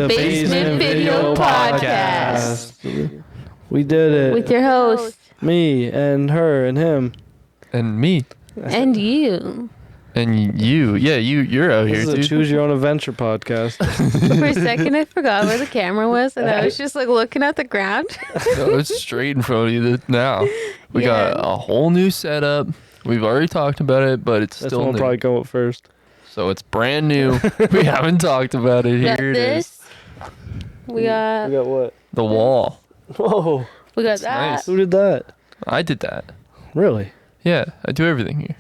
Basement Video Podcast. We did it. With your host. Me and her and him. And me. And you. And you. Yeah, you're out This here, is a dude. Choose Your Own Adventure podcast. For a second, I forgot where the camera was, and I was just like looking at the ground. No, it's straight in front of you now. We got a whole new setup. We've already talked about it, but it's This still one will new. probably go up first. So it's brand new. We haven't talked about it. We got Here it is. this. We got what? The wall. Whoa. we got It's that. nice. Who did that? I did that. Really? Yeah, I do everything here.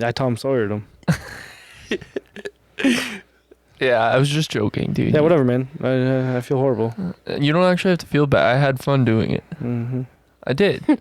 I Tom Sawyered him. Yeah, I was just joking, dude. Yeah, whatever, man. I feel horrible. You don't actually have to feel bad. I had fun doing it. Mm-hmm. I did.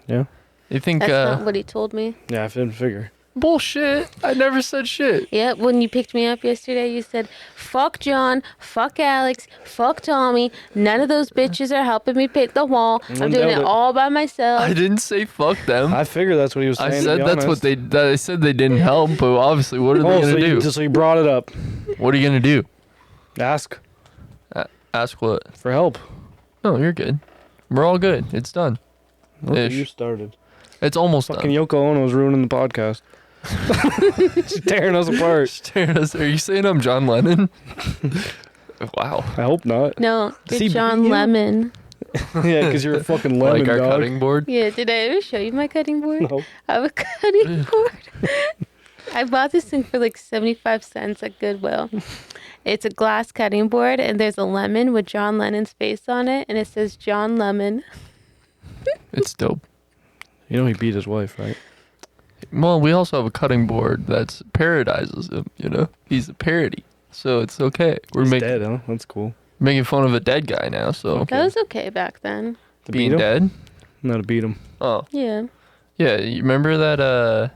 Yeah. You think, That's not what he told me. Yeah, I didn't figure. bullshit. I never said shit. Yeah, when you picked me up yesterday, you said, fuck John, fuck Alex, fuck Tommy. None of those bitches are helping me pick the wall. I'm doing it all by myself. I didn't say fuck them. I figured that's what he was saying. I said to be that's honest. what they said they didn't help, but obviously what are they going to do? So you brought it up. What are you going to do? Ask Ask what? for help. No, you're good. We're all good. It's done. Look, Ish. you started. It's almost Fucking done. Yoko Ono was ruining the podcast. She's tearing us apart. Staring us. Are you saying I'm John Lennon? Wow. I hope not. No, Does you're he John beat you? Lemon. Yeah, because you're a fucking lemon, Like our dog. cutting board? Yeah, did I ever show you my cutting board? No. I have a cutting board. I bought this thing for like 75 cents at Goodwill. It's a glass cutting board, and there's a lemon with John Lennon's face on it, and it says John Lemon. It's dope. You know he beat his wife, right? Well, we also have a cutting board that's parodizes him, you know? He's a parody. So it's okay. We're He's making dead, huh? That's cool. making fun of a dead guy now, so Okay. That was okay back then. To being beat him? dead? No, to beat him. Oh. Yeah. Yeah, you remember that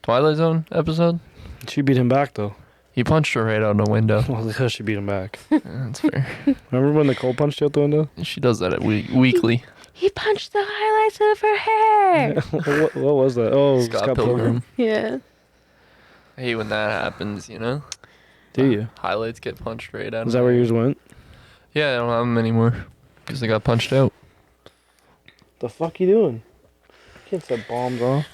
Twilight Zone episode? She beat him back, though. He punched her right out the window. Well, because she beat him back. That's fair. Remember when Nicole punched you out the window? She does that weekly. He punched the highlights of her hair. what was that? Oh, Scott Pilgrim. Yeah. I hate when that happens, you know? Do you? Highlights get punched right out. Is that where yours went? Yeah, I don't have them anymore. Because they got punched out. The fuck you doing? Can't set bombs off.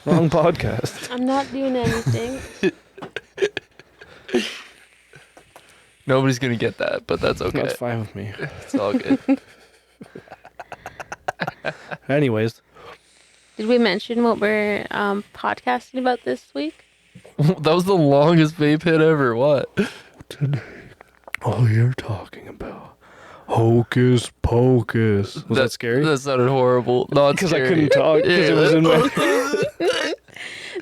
Wrong podcast. I'm not doing anything. Nobody's going to get that, but that's okay. That's fine with me. It's all good. Anyways, Did we mention what we're podcasting about this week? That was the longest vape hit ever. What? today, all you're talking about Hocus Pocus. Was that scary? That sounded horrible. Not Because I scary. couldn't talk because it was in my...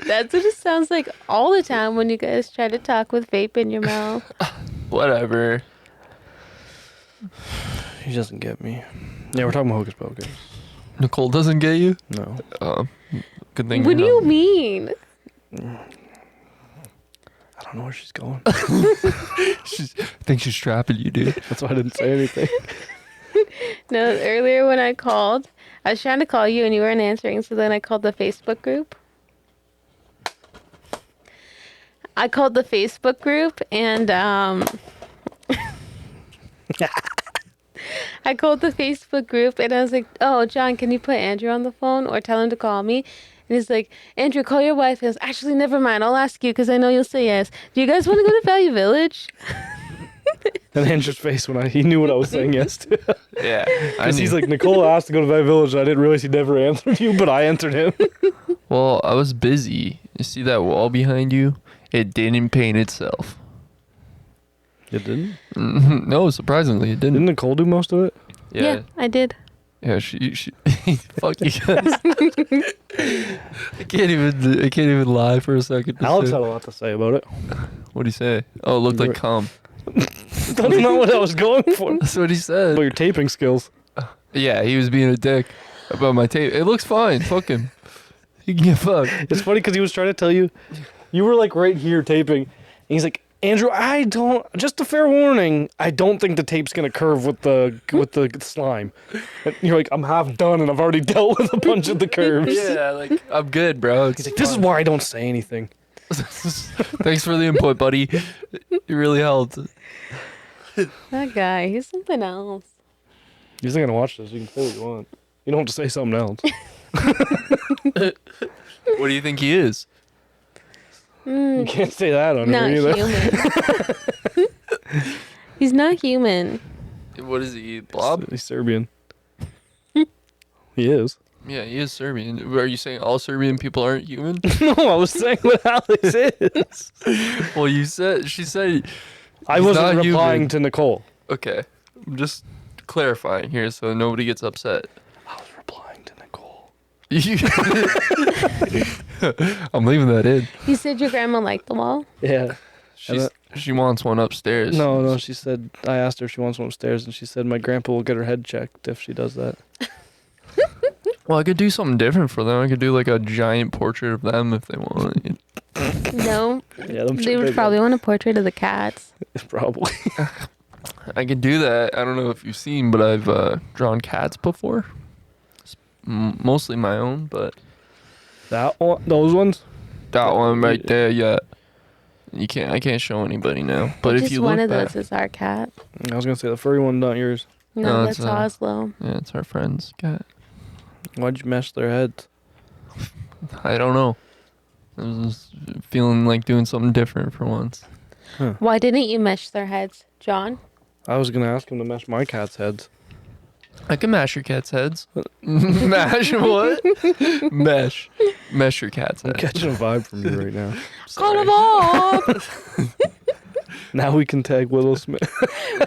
That's what it sounds like all the time when you guys try to talk with vape in your mouth. Whatever. He doesn't get me. Yeah, we're talking about Hocus Pocus. Nicole doesn't get you? No. Good thing What do you're you mean? I don't know where she's going. I think she's trapping you, dude. That's why I didn't say anything. No, earlier when I called, I was trying to call you and you weren't answering, so then I called the Facebook group. I called the Facebook group and I called the Facebook group and I was like, oh, John, can you put Andrew on the phone or tell him to call me? And he's like, Andrew, call your wife. He goes, actually, never mind. I'll ask you because I know you'll say yes. Do you guys want to go to Value Village? And Andrew's face when he knew what I was saying yes to. Yeah. Because he's like, Nicole asked to go to Value Village. And I didn't realize he never answered you, but I answered him. Well, I was busy. You see that wall behind you? It didn't paint itself. It didn't? No, surprisingly, it Didn't didn't. Nicole do most of it? Yeah, I did. Yeah, she fuck you guys. I can't even lie for a second. Alex had a lot to say about it. What'd he say? Oh, it looked like cum. That's not what I was going for. That's what he said. About your taping skills. Yeah, he was being a dick about my tape. It looks fine. Fuck him. He can get fucked. It's funny because he was trying to tell you, you were like right here taping. And he's like, Andrew, just a fair warning, I don't think the tape's going to curve with the slime. And you're like, I'm half done and I've already dealt with a bunch of the curves. Yeah, like, I'm good, bro. He's like, this is why I don't say anything. Thanks for the input, buddy. It really helped. That guy, he's something else. You're not gonna watch this. You can say what you want. You don't have to say something else. What do you think he is? You can't say that on Not here either. human. He's not human. What is he? Blob? He's Serbian. He is. Yeah, he is Serbian. Are you saying all Serbian people aren't human? No, I was saying what Alex is. Well, she said. I he's wasn't not replying human. to Nicole. Okay, I'm just clarifying here so nobody gets upset. I was replying to Nicole. I'm leaving that in. You said your grandma liked the wall? Yeah. She wants one upstairs. No, she said, I asked her if she wants one upstairs, and she said my grandpa will get her head checked if she does that. Well, I could do something different for them. I could do like a giant portrait of them if they want. No. Yeah, them They would probably want a portrait of the cats. Probably. I could do that. I don't know if you've seen, but I've drawn cats before. Mostly my own, but That one, those ones? that one right there, yeah. I can't show anybody now. But if Just you one look of back, those is our cat. I was gonna say the furry one, not yours. No, No, that's it's, Oslo. yeah, it's our friend's cat. Why'd you mesh their heads? I don't know. I was just feeling like doing something different for once. Why didn't you mesh their heads, John? I was gonna ask him to mesh my cat's heads. I can mash your cat's heads. Mash what? Mesh your cat's I'm head. catching a vibe from you right now. Cut him off! Now we can tag Willow Smith.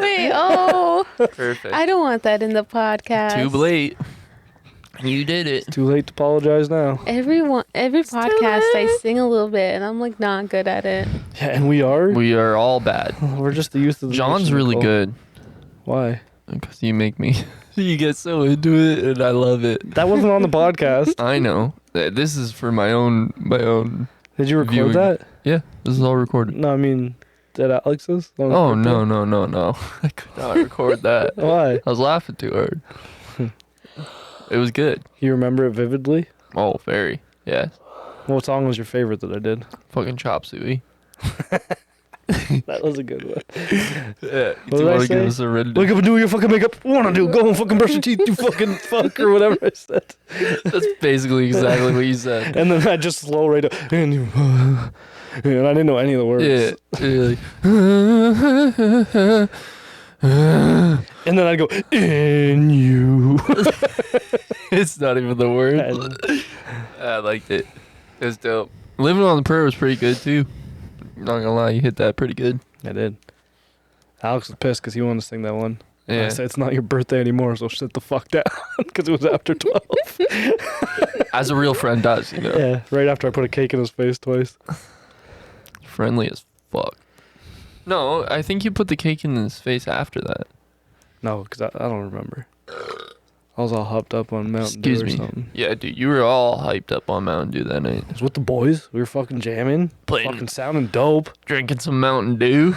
Wait, oh. Perfect. I don't want that in the podcast. Too late. You did it. Too late to apologize now. Every podcast I sing a little bit and I'm like not good at it. Yeah, and we are. We are all bad. We're just the youth of the John's nation, really Nicole. good Why? because you make me. You get so into it, and I love it. That wasn't on the podcast. I know. This is for my own. Did you record Viewing. that? Yeah, this is all recorded. No, I mean, did Alex's? Oh no! I could not record that. Why? I was laughing too hard. It was good. You remember it vividly? Oh, very. Yeah. What song was your favorite that I did? Fucking chop suey. That was a good one. Yeah. What Do did you I want to give say? us a rendition? Wake up and do your fucking makeup. Wanna do? Go and fucking brush your teeth. You fucking fuck or whatever I said. That's basically exactly what you said. And then I just slow right up. And you, and I didn't know any of the words. Yeah. You're like, And then I'd go, in you. it's not even the word. I liked it. It was dope. Living on the Prairie was pretty good too. Not gonna lie, you hit that pretty good. I did. Alex was pissed because he wanted to sing that one. Yeah. I said, it's not your birthday anymore, so sit the fuck down. Because it was after 12. As a real friend does, you know. Yeah, right after I put a cake in his face twice. Friendly as fuck. No, I think you put the cake in his face after that. No, because I don't remember. I was all hopped up on Mountain Dew Excuse or me. something. Yeah, dude, you were all hyped up on Mountain Dew that night. I was with the boys. We were fucking jamming. Playing- Fucking sounding dope. Drinking some Mountain Dew.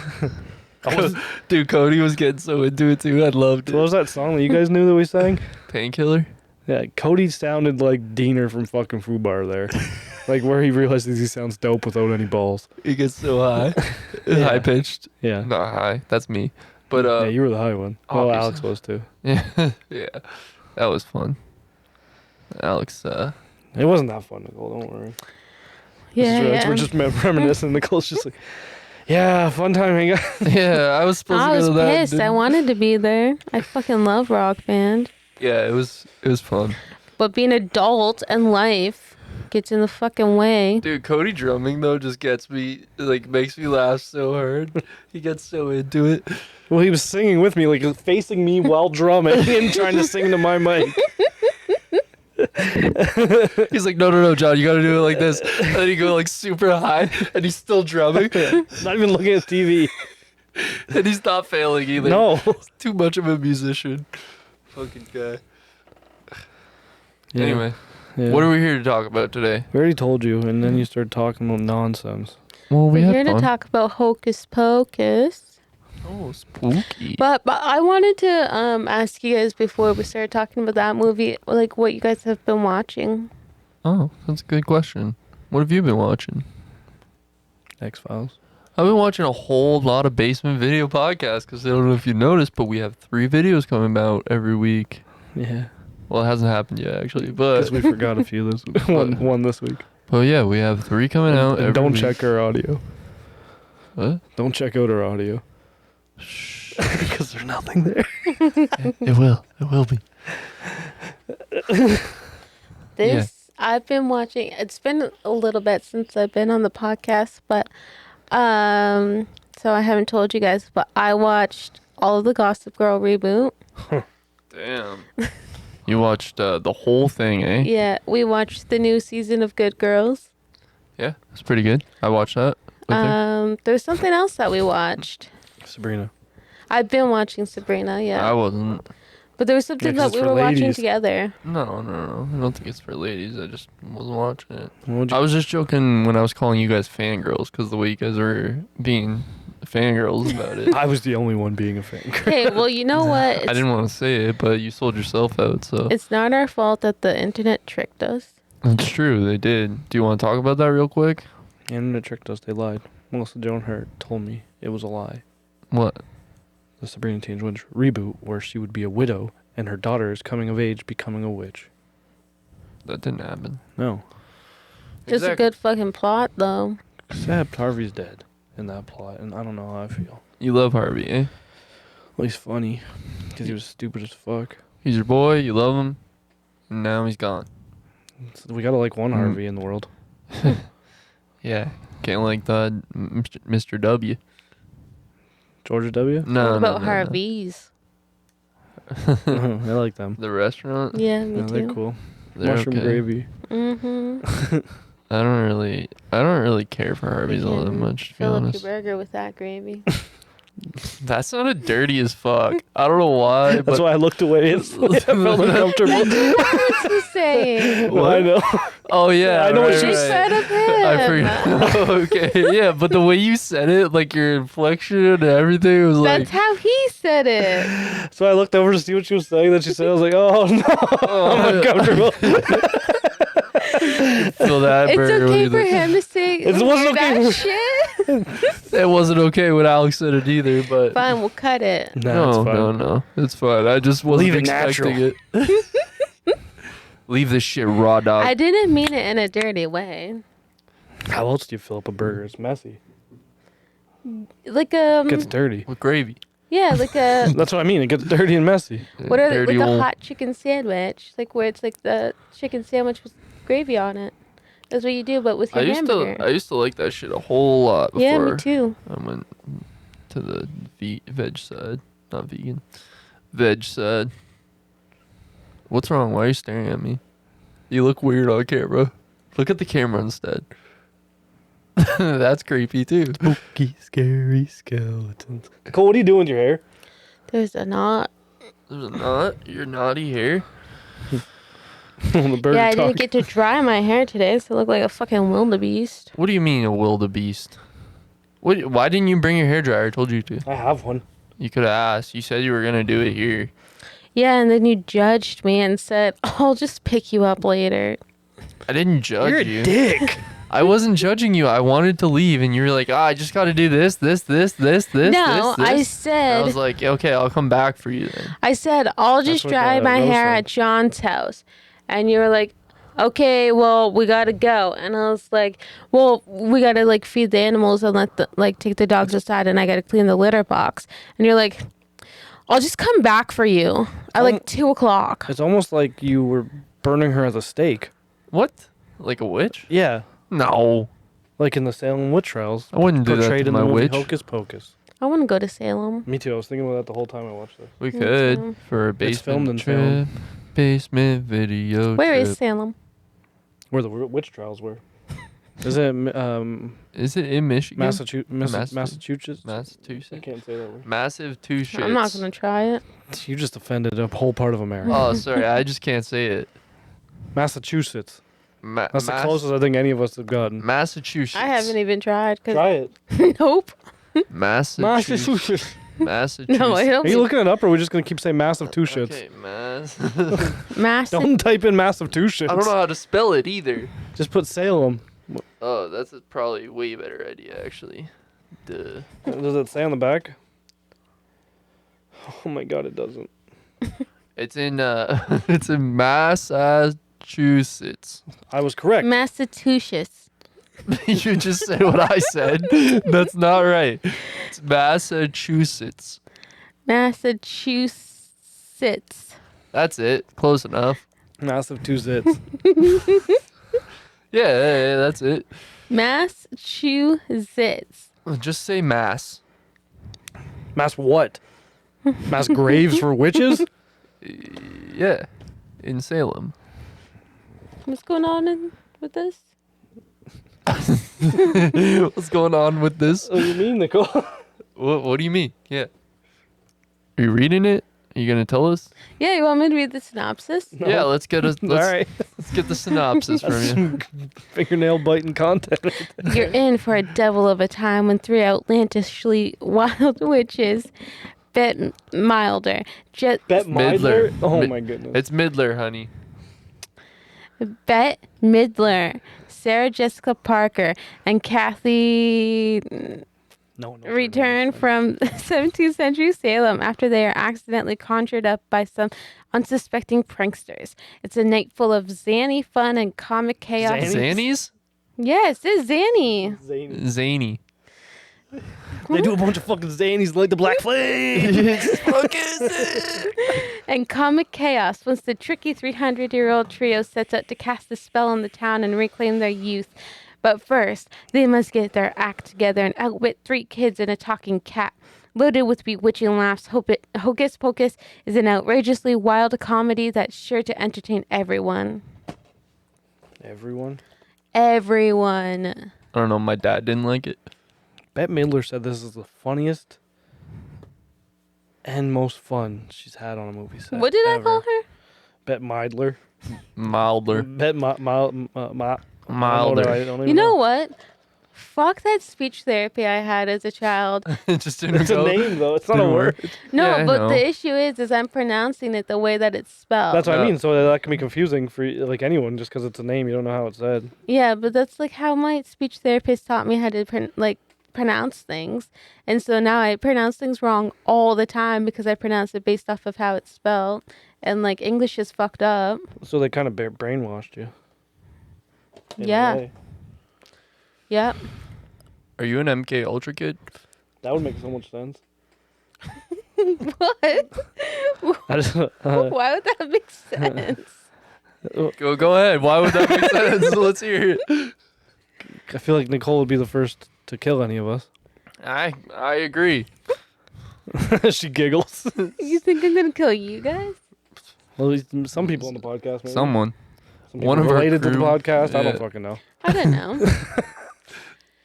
Dude, Cody was getting so into it too. I loved What it. was that song that you guys knew that we sang? Painkiller? Yeah, Cody sounded like Diener from fucking Foo Bar there. Like where he realizes he sounds dope without any balls. He gets so high. Yeah. High pitched. Yeah. Not high. That's me. But yeah, you were the high one. Well, obviously. Alex was too. yeah. Yeah. That was fun. Alex, It wasn't that fun, Nicole. Don't worry. Yeah, We're just reminiscing. Nicole's just like, yeah, fun time hang out. yeah, I was supposed I to was go to that. pissed. I didn't- wanted to be there. I fucking love Rock Band. Yeah, it was fun. But being an adult and life gets in the fucking way. Dude, Cody drumming though just gets me, like, makes me laugh so hard. He gets so into it. Well, he was singing with me, like facing me while drumming and trying to sing to my mic. He's like, no, John, you gotta do it like this. And then he go like super high, and he's still drumming, Not even looking at TV. and he's not failing either. No. He's too much of a musician. Fucking guy. Yeah. Anyway, Yeah. what are we here to talk about today? We already told you, and then you started talking about nonsense. Well, We're here to talk about Hocus Pocus. Oh, spooky. But I wanted to ask you guys before we started talking about that movie, like what you guys have been watching. Oh, that's a good question. What have you been watching? X-Files. I've been watching a whole lot of basement video podcasts because I don't know if you noticed, but we have 3 videos coming out every week. Yeah. Well, it hasn't happened yet, actually, Because but we forgot a few this one this week. yeah, we have 3 coming out. And every don't week. check our audio. What? Don't check out our audio. Shh. Because there's nothing there. It will. It will be. I've been watching. It's been a little bit since I've been on the podcast, but so I haven't told you guys, but I watched all of the Gossip Girl reboot. Damn. You watched the whole thing, eh? Yeah, we watched the new season of Good Girls. Yeah, it's pretty good. I watched that. With her. There's something else that we watched. Sabrina. I've been watching Sabrina, yeah. I wasn't. But there was something 'cause that it's we for were watching ladies. together. No. I don't think it's for ladies. I just wasn't watching it. What'd you- I was just joking when I was calling you guys fangirls because the way you guys were being fangirls about it. I was the only one being a fan. Hey, well, you know what? I It's, didn't want to say it, but you sold yourself out, so. it's not our fault that the internet tricked us. It's true, they did. Do you want to talk about that real quick? The internet tricked us. They lied. Melissa Joan Hart told me it was a lie. What? The Sabrina Teenage Witch reboot, where she would be a widow and her daughter is coming of age, becoming a witch. That didn't happen. No. Just a good fucking plot, though. Except Harvey's dead in that plot, and I don't know how I feel. You love Harvey, eh? Well, he's funny because he was stupid as fuck. He's your boy, you love him, and now he's gone. We gotta like one Harvey in the world. Yeah, can't like the Mr. W. Georgia W. No, What about no. Harvey's? I like them. The restaurant? Yeah, me Yeah, they're too. cool. They're Mushroom okay. gravy. Mm-hmm. I don't really care for Harvey's all that much, to be Fill up your honest. burger with that gravy. That sounded dirty as fuck. I don't know why, That's but why I looked away instantly. I felt uncomfortable. What's he saying? Well, I know. oh yeah, I know what right, she Just right. said of him. I forgot. Okay, yeah, but the way you said it, like your inflection and everything, was like, That's how he said it. So I looked over to see what she was saying. Then she said, I was like, oh no, I'm uncomfortable. feel that It's burger okay when for you- him to say It wasn't that okay. shit. It wasn't okay when Alex said it either, but Fine, we'll cut it. No, it's fine. no, it's fine. I just wasn't Leave it expecting it. Leave this shit raw, dog. I didn't mean it in a dirty way. How else do you fill up a burger? It's messy. Like It gets dirty. With gravy. yeah, like a That's what I mean. It gets dirty and messy. what are Dirty like a old- hot chicken sandwich, like where it's like the chicken sandwich with gravy on it. That's what you do, but with I your used hamburger. to like that shit a whole lot before Yeah, me too. I went to the veg side, not vegan, veg side. What's wrong? Why are you staring at me? You look weird on camera. Look at the camera instead. That's creepy too. Spooky, scary skeletons. Nicole, what are you doing with your hair? There's a knot. There's a knot. Your naughty hair. On the burger Yeah, I talk. didn't get to dry my hair today, so I look like a fucking wildebeest. What do you mean a wildebeest? What? Why didn't you bring your hairdryer? I told you to. I have one. You could have asked. You said you were gonna do it here. Yeah, and then you judged me and said, "I'll just pick you up later." I didn't judge You're a you. dick. I wasn't judging you. I wanted to leave, and you were like, I just got to do this. No, I I said, was like, okay, I'll come back for you then. I'll just what, dry my Rose hair said. at John's house. And you were like, okay, well, we gotta go. And I was like, well, we gotta like feed the animals and take the dogs aside, and I gotta clean the litter box. And you're like, I'll just come back for you at like 2:00. It's almost like you were burning her as a steak. What? Like a witch? Yeah. No. Like in the Salem witch trials. I wouldn't do that Portrayed to in my the movie witch. Hocus Pocus. I want to go to Salem. Me too. I was thinking about that the whole time I watched this. We Me could too. for a It's basement filmed in trip. Salem. Basement video Where trip. is Salem? Where the witch trials were. Is it Is it in Michigan? Massachusetts? Massachusetts? I Massachusetts? can't say that word. Massive two shits. I'm not gonna try it. You just offended a whole part of America. Oh, sorry. I just can't say it. Massachusetts. Ma- That's the Mass- closest I think any of us have gotten. Massachusetts. I haven't even tried. Try it. Nope. Massachusetts. Massachusetts. No, I don't. Are you looking it up, or are we just gonna keep saying massive two shits? Okay, mass. Massive. Don't type in massive two shits. I don't know how to spell it either. Just put Salem. Oh, that's a probably way better idea, actually. Duh. Does it say on the back? Oh my god, it doesn't. It's in it's in Massachusetts. I was correct. Massachusetts. You just said what I said. That's not right. It's Massachusetts. Massachusetts. That's it. Close enough. Massive two zits. Yeah, that's it. Massachusetts. Just say Mass. Mass what? Mass graves for witches? Yeah, in Salem. What's going on with this? What's going on with this? What do you mean, Nicole? What do you mean? Yeah. Are you reading it? Are you gonna tell us? Yeah, you want me to read the synopsis? No. Yeah, let's get All right. let's get the synopsis from That's you. some fingernail biting content. You're in for a devil of a time when three outlandishly wild witches, Bette Midler, Bet Midler. Midler? Oh my goodness. It's Midler, honey. Bette Midler, Sarah Jessica Parker, and Kathy No. return from 17th century Salem after they are accidentally conjured up by some unsuspecting pranksters. It's a night full of zany fun and comic chaos. Zany? Zannies? Yes, it's zany. Zany. Zany. They do a bunch of fucking zanies like the Black Flame. And comic chaos once the tricky 300-year-old trio sets out to cast a spell on the town and reclaim their youth. But first, they must get their act together and outwit three kids and a talking cat. Loaded with bewitching laughs, Hocus Pocus is an outrageously wild comedy that's sure to entertain everyone. Everyone? Everyone. I don't know. My dad didn't like it. Bette Midler said this is the funniest and most fun she's had on a movie set. What did I ever. call her? Bette Midler. Milder. Bette Milder. I don't even You know what? Fuck that speech therapy I had as a child. Just didn't It's a go. name though. It's not a Didn't word. work. No, Yeah, I but know. the issue is I'm pronouncing it the way that it's spelled. That's what I Yeah. mean. So that can be confusing for like anyone just because it's a name. You don't know how it's said. Yeah, but that's like how my speech therapist taught me how to pronounce things. And so now I pronounce things wrong all the time because I pronounce it based off of how it's spelled. And like English is fucked up. So they kind of brainwashed you. in a Yeah. way. Yep. Are you an MK Ultra kid? That would make so much sense. What? I just, Why would that make sense? Go ahead. Why would that make sense? Let's hear it. I feel like Nicole would be the first to kill any of us. I agree. She giggles. You think I'm gonna kill you guys? Well, at least some people on the podcast, maybe. Someone. Some one people of our related to the crew. podcast. I Yeah. don't fucking know. I don't know.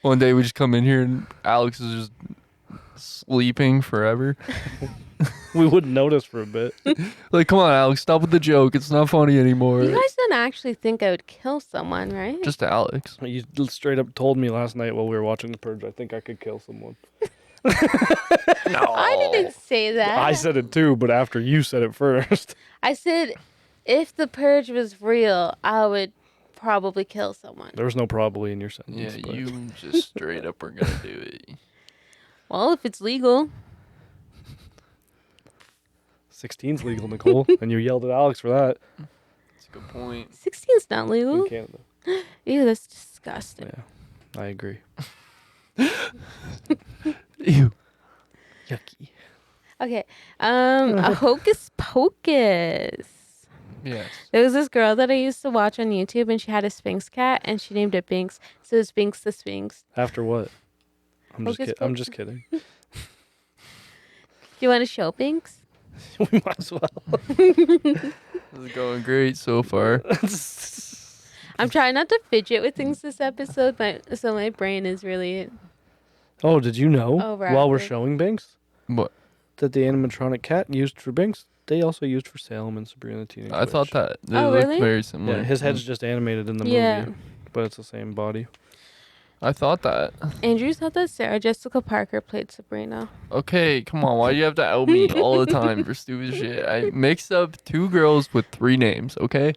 One day we just come in here and Alex is just sleeping forever. We wouldn't notice for a bit. Like, come on, Alex, stop with the joke. It's not funny anymore. You guys don't actually think I would kill someone, right? Just Alex. You straight up told me last night while we were watching The Purge, I think I could kill someone. I didn't say that. I said it too, but after you said it first. I said if the purge was real, I would probably kill someone. There was no probably in your Yeah, sentence. but you just straight up are gonna do it. Well, if it's legal. 16's legal, Nicole, and you yelled at Alex for that That's a good point. 16's not legal. in Canada. Ew, that's disgusting. Yeah, I agree. Ew. Yucky. Okay. A Hocus Pocus. Yes. There was this girl that I used to watch on YouTube, and she had a Sphinx cat, and she named it Binks. So it's Binks the Sphinx. After what? I'm Hocus I'm Pocus. just kidding. Do you want to show Binks? We might as well. This is going great so far. I'm trying not to fidget with things this episode, so my brain is really. Oh, did you know while we're Overactive. showing Binks What? that the animatronic cat used for Binks, they also used for Salem and Sabrina the Teenage I Witch. thought that they Oh, looked really? very similar. Yeah, his head's just animated in the Yeah. movie, but it's the same body. I thought that. Andrew thought that Sarah Jessica Parker played Sabrina. Okay, come on. Why do you have to out me all the time for stupid shit? I mixed up two girls with three names, okay?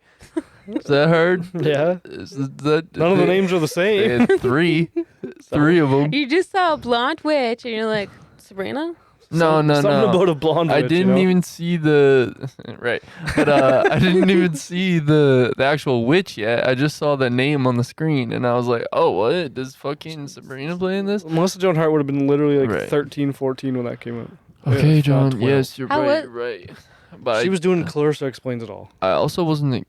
Is that hard? Yeah. Is that, None of the names are the They same. had three of them. You just saw a blonde witch, and you're like, Sabrina? No. Something about a blonde I witch, didn't even see the right, but I didn't even see the actual witch yet. I just saw the name on the screen, and I was like, "Oh, what? Does fucking Sabrina play in this?" Melissa Joan Hart would have been literally like Right. 13, 14 when that came out. Okay, if not John. 12. Yes, you're How right. was- You're right. But She was doing Clarissa Explains It All. I also wasn't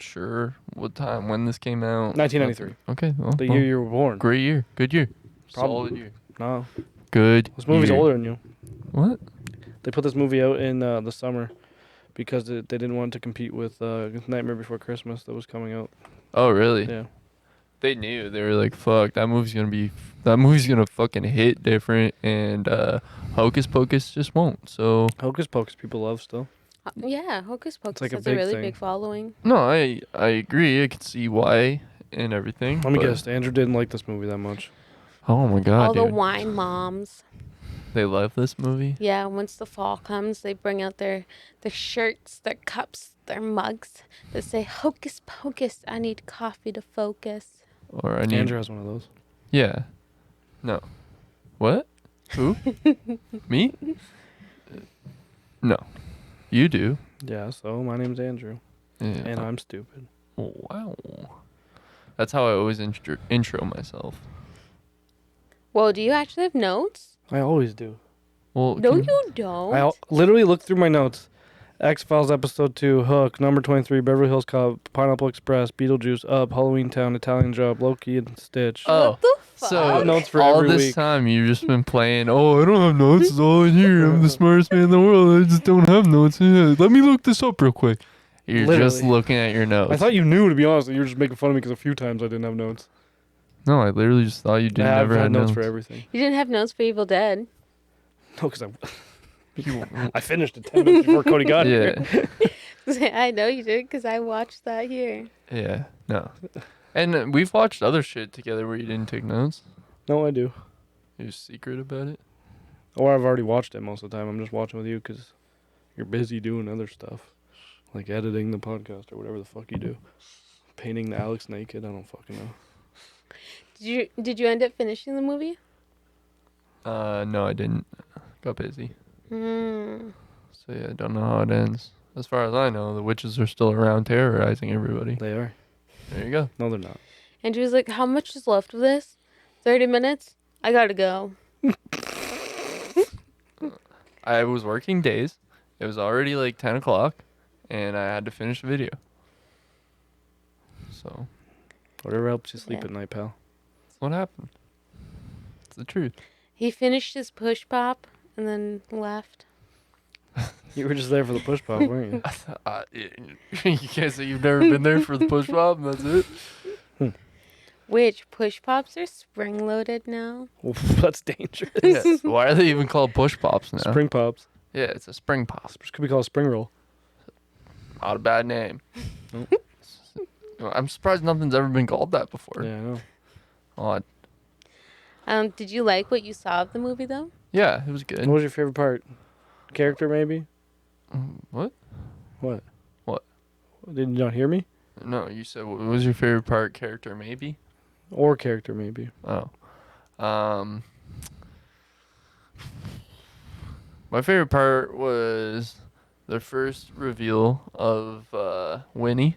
sure when this came out. 1993. Okay, well, The year you were born. great year, good year, Probably. solid year, No. good. This movie's year. older than you. What? They put this movie out in the summer because they didn't want it to compete with Nightmare Before Christmas that was coming out. Oh, really? Yeah. They knew. They were like, "Fuck, that movie's gonna fucking hit different," and Hocus Pocus just won't. So Hocus Pocus people love still. Yeah, Hocus Pocus like a has a big really thing. big following. no, I agree. I can see why and everything. Let me but- guess. Andrew didn't like this movie that much. Oh my god, All the dude. wine moms. They love this movie. Yeah, once the fall comes, they bring out their shirts, their cups, their mugs that say Hocus Pocus, I need coffee to focus. Or I need. Andrew has one of those. Yeah. No. What? Who? Me? No. You do. Yeah, so my name's Andrew. Yeah. And I'm stupid. Oh, wow. That's how I always intro myself. Well, do you actually have notes? I always do. Well, No, can- you don't. Literally looked through my notes. X-Files episode 2, Hook, number 23, Beverly Hills Cop, Pineapple Express, Beetlejuice, Up, Halloween Town, Italian Job, Loki, and Stitch. Oh, What the fuck? so I have notes for all every this week. time you've just been playing. Oh, I don't have notes. It's all in here. I'm the smartest man in the world. I just don't have notes. Yeah, let me look this up real quick. You're just Literally. looking at your notes. I thought you knew, to be honest. You were just making fun of me because a few times I didn't have notes. No, I literally just thought you didn't I have never had had notes for everything. You didn't have notes for Evil Dead. No, because I finished it 10 minutes before Cody got Yeah, here. I know you did because I watched that here. yeah, no. And we've watched other shit together where you didn't take notes. No, I do. You're secret about it. Or I've already watched it most of the time. I'm just watching with you because you're busy doing other stuff. Like editing the podcast or whatever the fuck you do. Painting the Alex naked. I don't fucking know. Did you end up finishing the movie? No, I didn't. Got busy. Hmm. So yeah, I don't know how it ends. As far as I know, the witches are still around terrorizing everybody. They are. There you go. No, they're not. Andrew was like, how much is left of this? 30 minutes? I gotta go. I was working days. It was already like 10 o'clock, and I had to finish the video. So, Whatever helps you sleep Yeah. at night, pal. that's what happened. It's the truth. He finished his push pop and then left. You were just there for the push pop, weren't you? You can't say you've never been there for the push pop, and that's it. Which push pops are spring loaded now? Oof, that's dangerous. Yeah. Why are they even called push pops now? Spring pops. Yeah, it's a spring pop. This could be called a spring roll. Not a bad name. Nope. I'm surprised nothing's ever been called that before. Yeah, I know. Odd. Did you like what you saw of the movie though? Yeah, it was good. What was your favorite part? Character, maybe? What? What? What? Did you not hear me? No, you said what was your favorite part? Character, maybe. Or character, maybe. Oh. My favorite part was the first reveal of Winnie.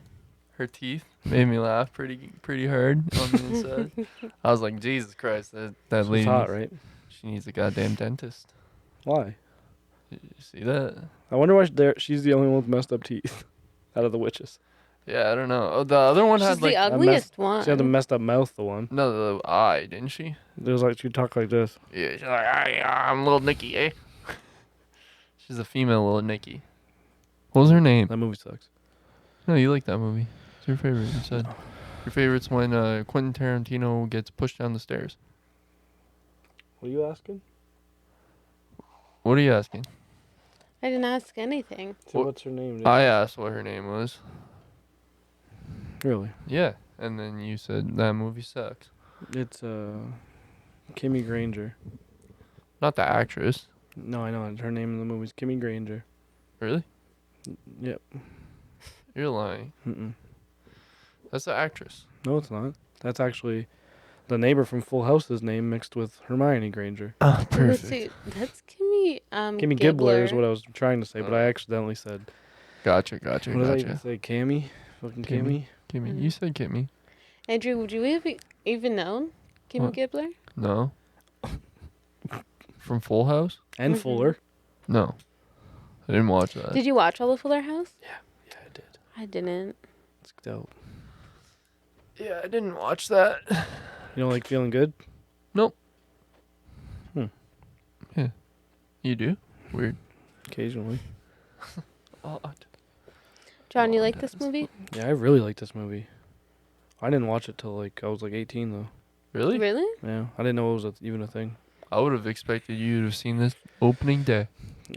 Her teeth made me laugh pretty hard on the inside. I was like, Jesus Christ, that She's lady. hot, right? She needs a goddamn dentist. Why? You see that? I wonder why she's the only one with messed up teeth out of the witches. Yeah, I don't know. Oh, the other one She's had like the ugliest one. She had the messed up mouth, the one. no the eye, didn't she? It was like she'd talk like this. Yeah, she's like, I'm little Nikki, eh? She's a female little Nikki. What was her name? That movie sucks. No, you like that movie. It's your favorite, you said. Your favorite's when Quentin Tarantino gets pushed down the stairs. What are you asking? What are you asking? I didn't ask anything. So what's her name? dude? I asked what her name was. Really? Yeah, and then you said that movie sucks. It's Kimmy Granger. Not the actress. No, I know. Her name in the movie is Kimmy Granger. Really? Yep. You're lying. Mm-mm. That's the actress. No, it's not. That's actually the neighbor from Full House's name mixed with Hermione Granger. Oh, Let's see. That's Kimmy. Kimmy Gibbler is what I was trying to say, but I accidentally said. Gotcha. What did I even say? Cammy? Fucking Cammy? Kimmy. You said Kimmy. Andrew, would you have even known Kimmy What? Gibbler? No. From Full House? And Fuller. No. I didn't watch that. Did you watch all of Fuller House? Yeah, I did. I didn't. It's dope. Yeah, I didn't watch that. You don't like feeling good? Nope. Hmm. Yeah. You do? Weird. Occasionally. Odd. John, you like this movie? Yeah, I really like this movie. I didn't watch it till like I was like 18 though. Really? Really? Yeah, I didn't know it was even a thing. I would have expected you to have seen this opening day.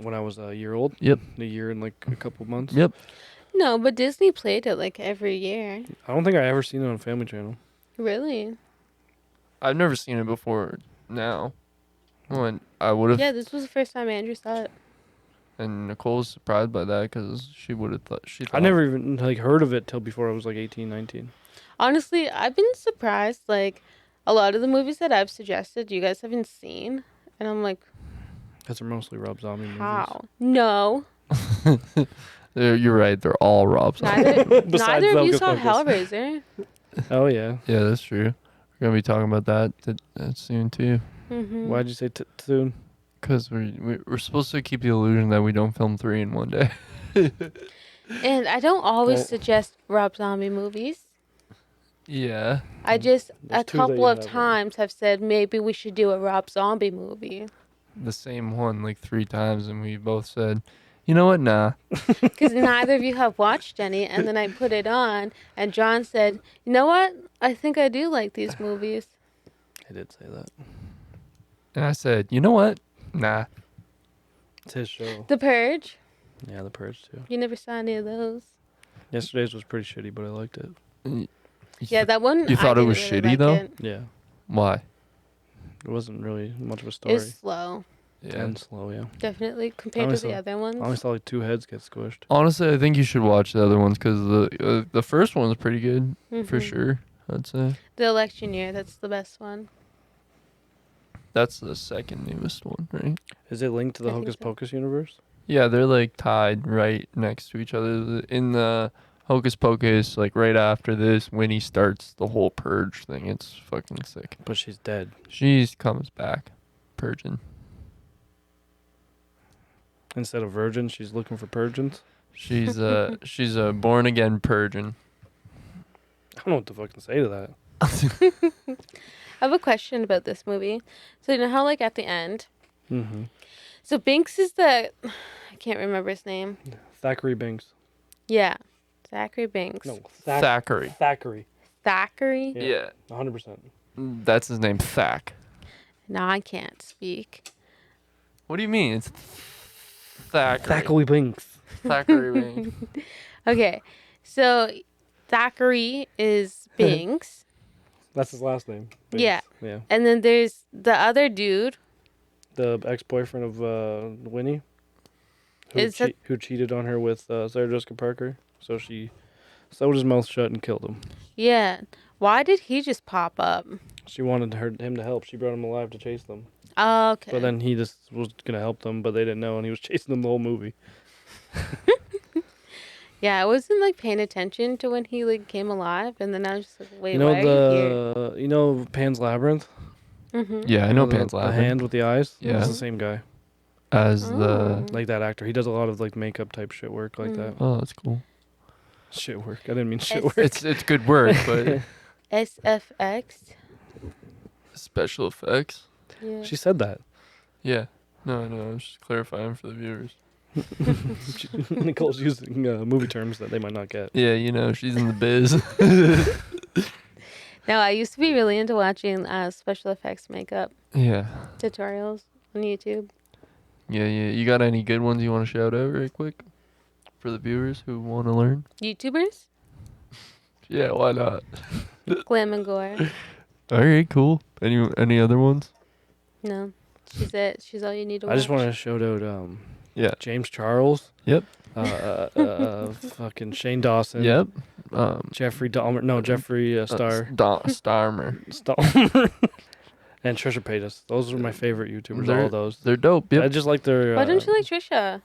When I was a year old. Yep. A year and like a couple months. Yep. No, but Disney played it like every year. I don't think I ever seen it on Family Channel. Really? I've never seen it before now. When I would have. Yeah, this was the first time Andrew saw it. And Nicole's surprised by that because she would have thought. I never even like heard of it till before I was like 18, 19. Honestly, I've been surprised. Like, a lot of the movies that I've suggested, you guys haven't seen. And I'm like, Because they're mostly Rob Zombie movies. how? No. You're right. They're all Rob Zombie. Neither, Besides neither of you Hocus saw Pocus. Hellraiser. Oh yeah. Yeah, that's true. We're gonna be talking about that soon too. Mm-hmm. Why'd you say soon? Because we're supposed to keep the illusion that we don't film 3 in one day. And I don't always Well- suggest Rob Zombie movies. Yeah. I just, There's a 2 that couple you of haven't. times have said maybe we should do a Rob Zombie movie. The same one like 3 times, and we both said, you know what? Nah. Because neither of you have watched any. And then I put it on, and John said, you know what? I think I do like these movies. I did say that. And I said, you know what? Nah. It's his show. The Purge. Yeah, The Purge too. You never saw any of those. Yesterday's was pretty shitty, but I liked it. Yeah, that one. You thought I it was didn't really shitty, like though? it. Yeah. Why? It wasn't really much of a It story. was slow, Yeah. And slow, yeah. definitely compared to the Honestly, other I only ones. saw like 2 heads get squished. Honestly, I think you should watch the other ones because the first one's pretty good for Mhm. sure. I'd say The election year, that's the best one. that's the second newest one, right? Is it linked to the I think Hocus so. Pocus universe? Yeah, they're like tied right next to each other. In the Hocus Pocus, like right after this, Winnie starts the whole purge thing. It's fucking sick. But she's dead. She comes back, purging. Instead of virgin, she's looking for purgins. She's a born again purging. I don't know what to fucking say to that. I have a question about this movie. So you know how like at the end, Mm-hmm. so Binks is the, I can't remember his name. Thackeray Binks. Yeah, Zachary Binks. No, Thackeray. Thackeray. Thackeray. Yeah. 100%. That's his name, Thack. No, I can't speak. What do you mean? It's Thackeray. Thackeray Binks. Thackeray Wing. Okay, so Thackeray is Binks, That's his last name. Binks. Yeah. Yeah. and then there's the other dude. The ex-boyfriend of Winnie. Is that- Who cheated on her with Sarah Jessica Parker. So she sewed his mouth shut and killed him. Yeah, why did he just pop up? She wanted him to help. She brought him alive to chase them. Oh, okay. But then he just was going to help them, but they didn't know, and he was chasing them the whole movie. Yeah, I wasn't like paying attention to when he like came alive, and then I was just like, wait, You know why are you you know Pan's Labyrinth? here? Mm-hmm. Yeah, I know The- Pan's The Labyrinth. hand with the eyes? Yeah. It's the same guy. As Oh. the. Like that actor. He does a lot of like makeup type shit work like that. Oh, that's cool. Shit work. I didn't mean shit It's- work. It's good work, but SFX. special effects. Yeah. She said that. Yeah. No, I'm just clarifying for the viewers. Nicole's using movie terms that they might not get. Yeah, she's in the biz. No, I used to be really into watching special effects makeup Yeah. tutorials on YouTube. Yeah. You got any good ones you want to shout out right quick for the viewers who want to learn? YouTubers? Yeah, why not? Glam and Gore. All right, cool. Any other ones? No, she's it. She's all you need to watch. I just want to shout out Yeah. James Charles. Yep. Fucking Shane Dawson. Yep. Jeffrey Dahmer. No, Jeffrey Star. Starmer. Dahmer. And Trisha Paytas. Those are my favorite YouTubers. All those. They're dope. Yep. I just like their. Why don't you like Trisha?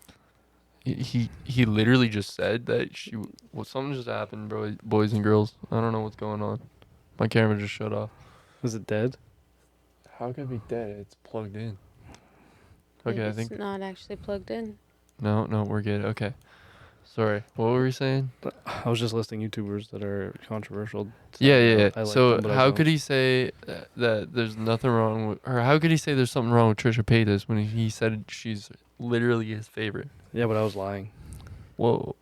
He literally just said that something just happened, bro. Boys and girls. I don't know what's going on. My camera just shut off. Is it dead? How can it be dead? It's plugged in. Okay, I think it's not actually plugged in. no, we're good. Okay. Sorry. What were we saying? I was just listing YouTubers that are controversial. Yeah. I like So them, but I how don't. could he say that there's nothing wrong with, or how could he say there's something wrong with Trisha Paytas when he said she's literally his favorite? Yeah, but I was lying. Whoa.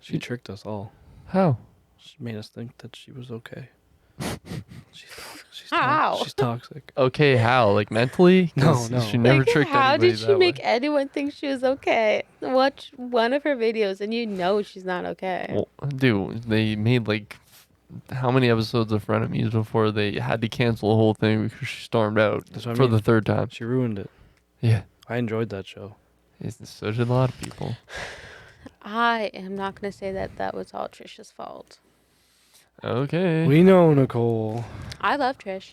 She tricked us all. How? She made us think that she was okay. She's How? She's toxic. Okay, how? Like mentally? 'Cause No. She never Like, tricked how anybody did she that make way. anyone think she was okay? Watch one of her videos and you know she's not okay. Well, dude, they made like how many episodes of Frenemies before they had to cancel the whole thing because she stormed out That's what I for mean. the third time. She ruined it. Yeah. I enjoyed that show. So did a lot of people. I am not going to say that was all Trisha's fault. Okay. We know, Nicole. I love Trish.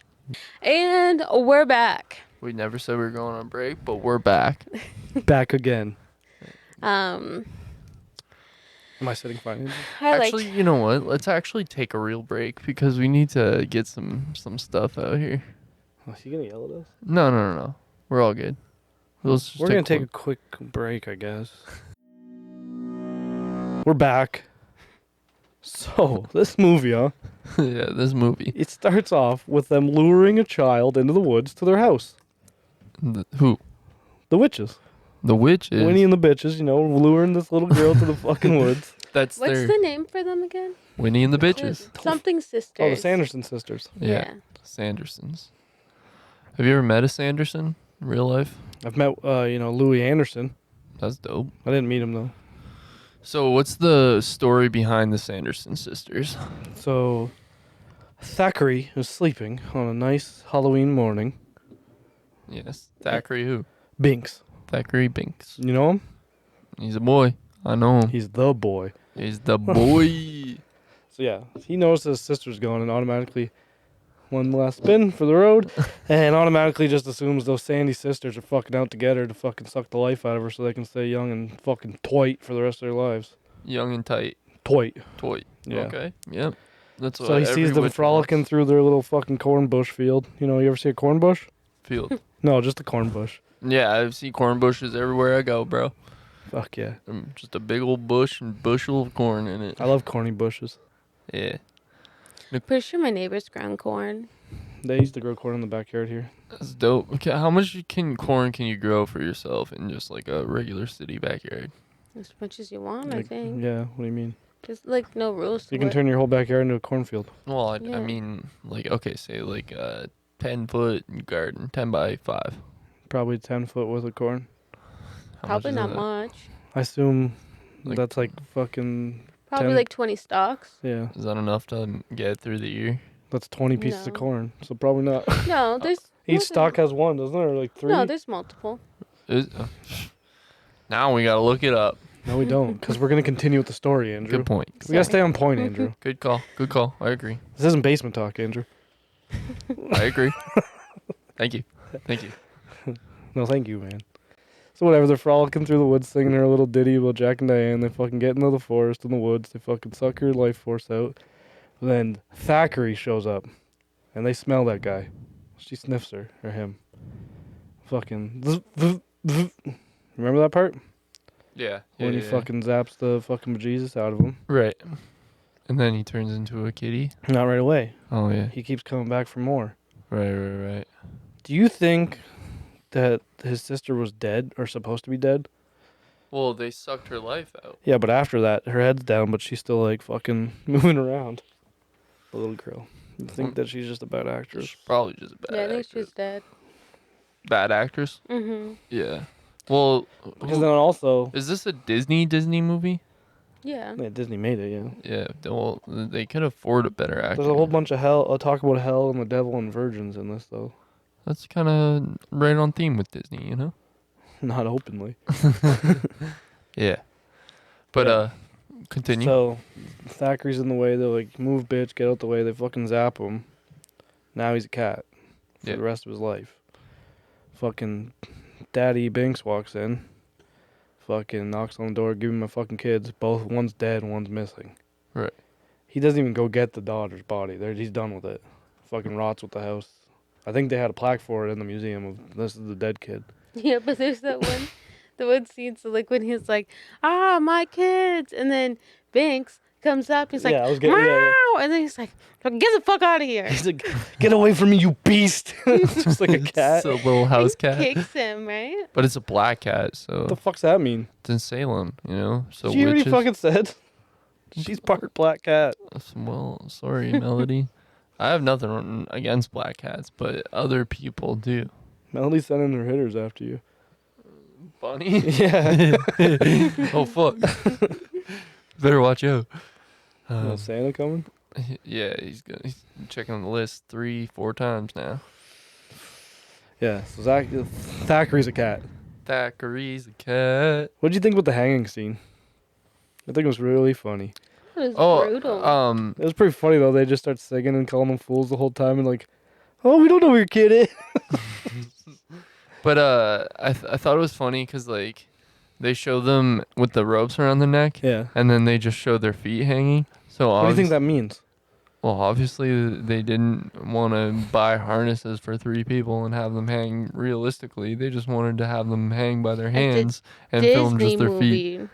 And we're back. We never said we were going on break, but we're back. Back again. Um, Am I sitting fine? Actually, you know what? Let's actually take a real break because we need to get some stuff out here. Oh, is he gonna yell at us? No. We're all good. Let's just We're gonna take a quick break, I guess. We're back. So, this movie, huh? yeah, this movie. It starts off with them luring a child into the woods to their house. Who? The witches. The witches. Winnie and the bitches, luring this little girl to the fucking woods. That's what's their the name for them again? Winnie and the bitches. Something Sisters. Oh, the Sanderson Sisters. Yeah. Sandersons. Have you ever met a Sanderson in real life? I've met, Louis Anderson. That's dope. I didn't meet him, though. So what's the story behind the Sanderson sisters? So, Thackeray is sleeping on a nice Halloween morning. Yes. Thackeray who? Binks. Thackeray Binks. You know him? He's a boy. I know him. He's the boy. He's the boy. So, yeah, he knows his sister's gone and automatically one last spin for the road and automatically just assumes those Sandy sisters are fucking out together to fucking suck the life out of her so they can stay young and fucking toit for the rest of their lives. Young and tight. Toit. Yeah. Okay. Yep. That's what So he sees them frolicking through their little fucking corn bush field. You ever see a corn bush? field. No, just a corn bush. Yeah, I see corn bushes everywhere I go, bro. Fuck yeah. Just a big old bush and bushel of corn in it. I love corny bushes. Yeah. Pretty sure my neighbors ground corn. They used to grow corn in the backyard here. That's dope. Okay, how much corn can you grow for yourself in just like a regular city backyard? As much as you want, I Like, think. Yeah, what do you mean? There's like no rules to You can it. turn your whole backyard into a cornfield. Well, I Yeah. mean, like, okay, say like a 10-foot garden, 10 by 5. Probably 10 foot worth of corn. How Probably much is not that? much. I assume Like- that's like fucking, Probably 10 like 20 stalks. yeah. Is that enough to get through the year? That's 20 pieces of No. corn. So probably not. No, there's Each more stalk has one, doesn't it? Or like 3? No, there's multiple. Now we gotta look it up. No, we don't. Because we're going to continue with the story, Andrew. Good point. We got to stay on point, Andrew. Good call. Good call. I agree. This isn't basement talk, Andrew. I agree. Thank you. Thank you. No, thank you, man. So whatever, they're frolicking through the woods singing their little ditty about Jack and Diane. They fucking get into the forest in the woods. They fucking suck her life force out. Then Thackeray shows up. And they smell that guy. She sniffs her, or him. Fucking... Remember that part? Yeah. When he fucking zaps the fucking bejesus out of him. Right. And then he turns into a kitty. Not right away. Oh yeah. He keeps coming back for more. Right. Do you think that his sister was dead or supposed to be dead? Well, they sucked her life out. Yeah, but after that, her head's down, but she's still like fucking moving around. The little girl. You think that she's just a bad actress? She's probably just a bad Yeah, I think actress. she's dead. Bad actress? Mm-hmm. Yeah. Well, Because then also, is this a Disney movie? Yeah. yeah, Disney made it. Yeah, Yeah. Well, they could afford a better actor. there's a whole bunch of talk about hell and the devil and virgins in this though. That's kind of right on theme with Disney, you know? Not openly. Yeah. But Yeah. continue. So Thackeray's in the way. They're like, move, bitch, get out the way. They fucking zap him. Now he's a cat for Yeah. the rest of his life. Fucking Daddy Binks walks in. Fucking knocks on the door, give him my fucking kids. Both, one's dead, one's missing. Right. He doesn't even go get the daughter's body. He's done with it. Fucking rots with the house. I think they had a plaque for it in the museum of this is the dead kid. Yeah, but there's that one, the one scene. So like when he's like, my kids, and then Binks comes up. He's like, Yeah, I was getting- yeah, meow, and then he's like, get the fuck out of here. He's like, get away from me, you beast! It's just like a cat. It's a little house He cat. kicks him, right? But it's a black cat, so What the fuck's that mean? it's in Salem, you know. So She already witches. fucking said. She's part black cat. Well, sorry, Melody. I have nothing against black cats, but other people do. Melody's sending her hitters after you. Bunny? Yeah. Oh, fuck. Better watch out. Is Santa coming? Yeah, he's checking on the list 3-4 times now. Yeah, so Thackeray's a cat. Thackeray's a cat. What did you think about the hanging scene? I think it was really funny. It was brutal. It was pretty funny though. They just start singing and calling them fools the whole time and like, oh, we don't know where your kid is. But I thought it was funny because like they show them with the ropes around their neck, Yeah. and then they just show their feet hanging. So What do you think that means? Well, obviously they didn't want to buy harnesses for 3 people and have them hang realistically. They just wanted to have them hang by their hands and film just their feet. movie.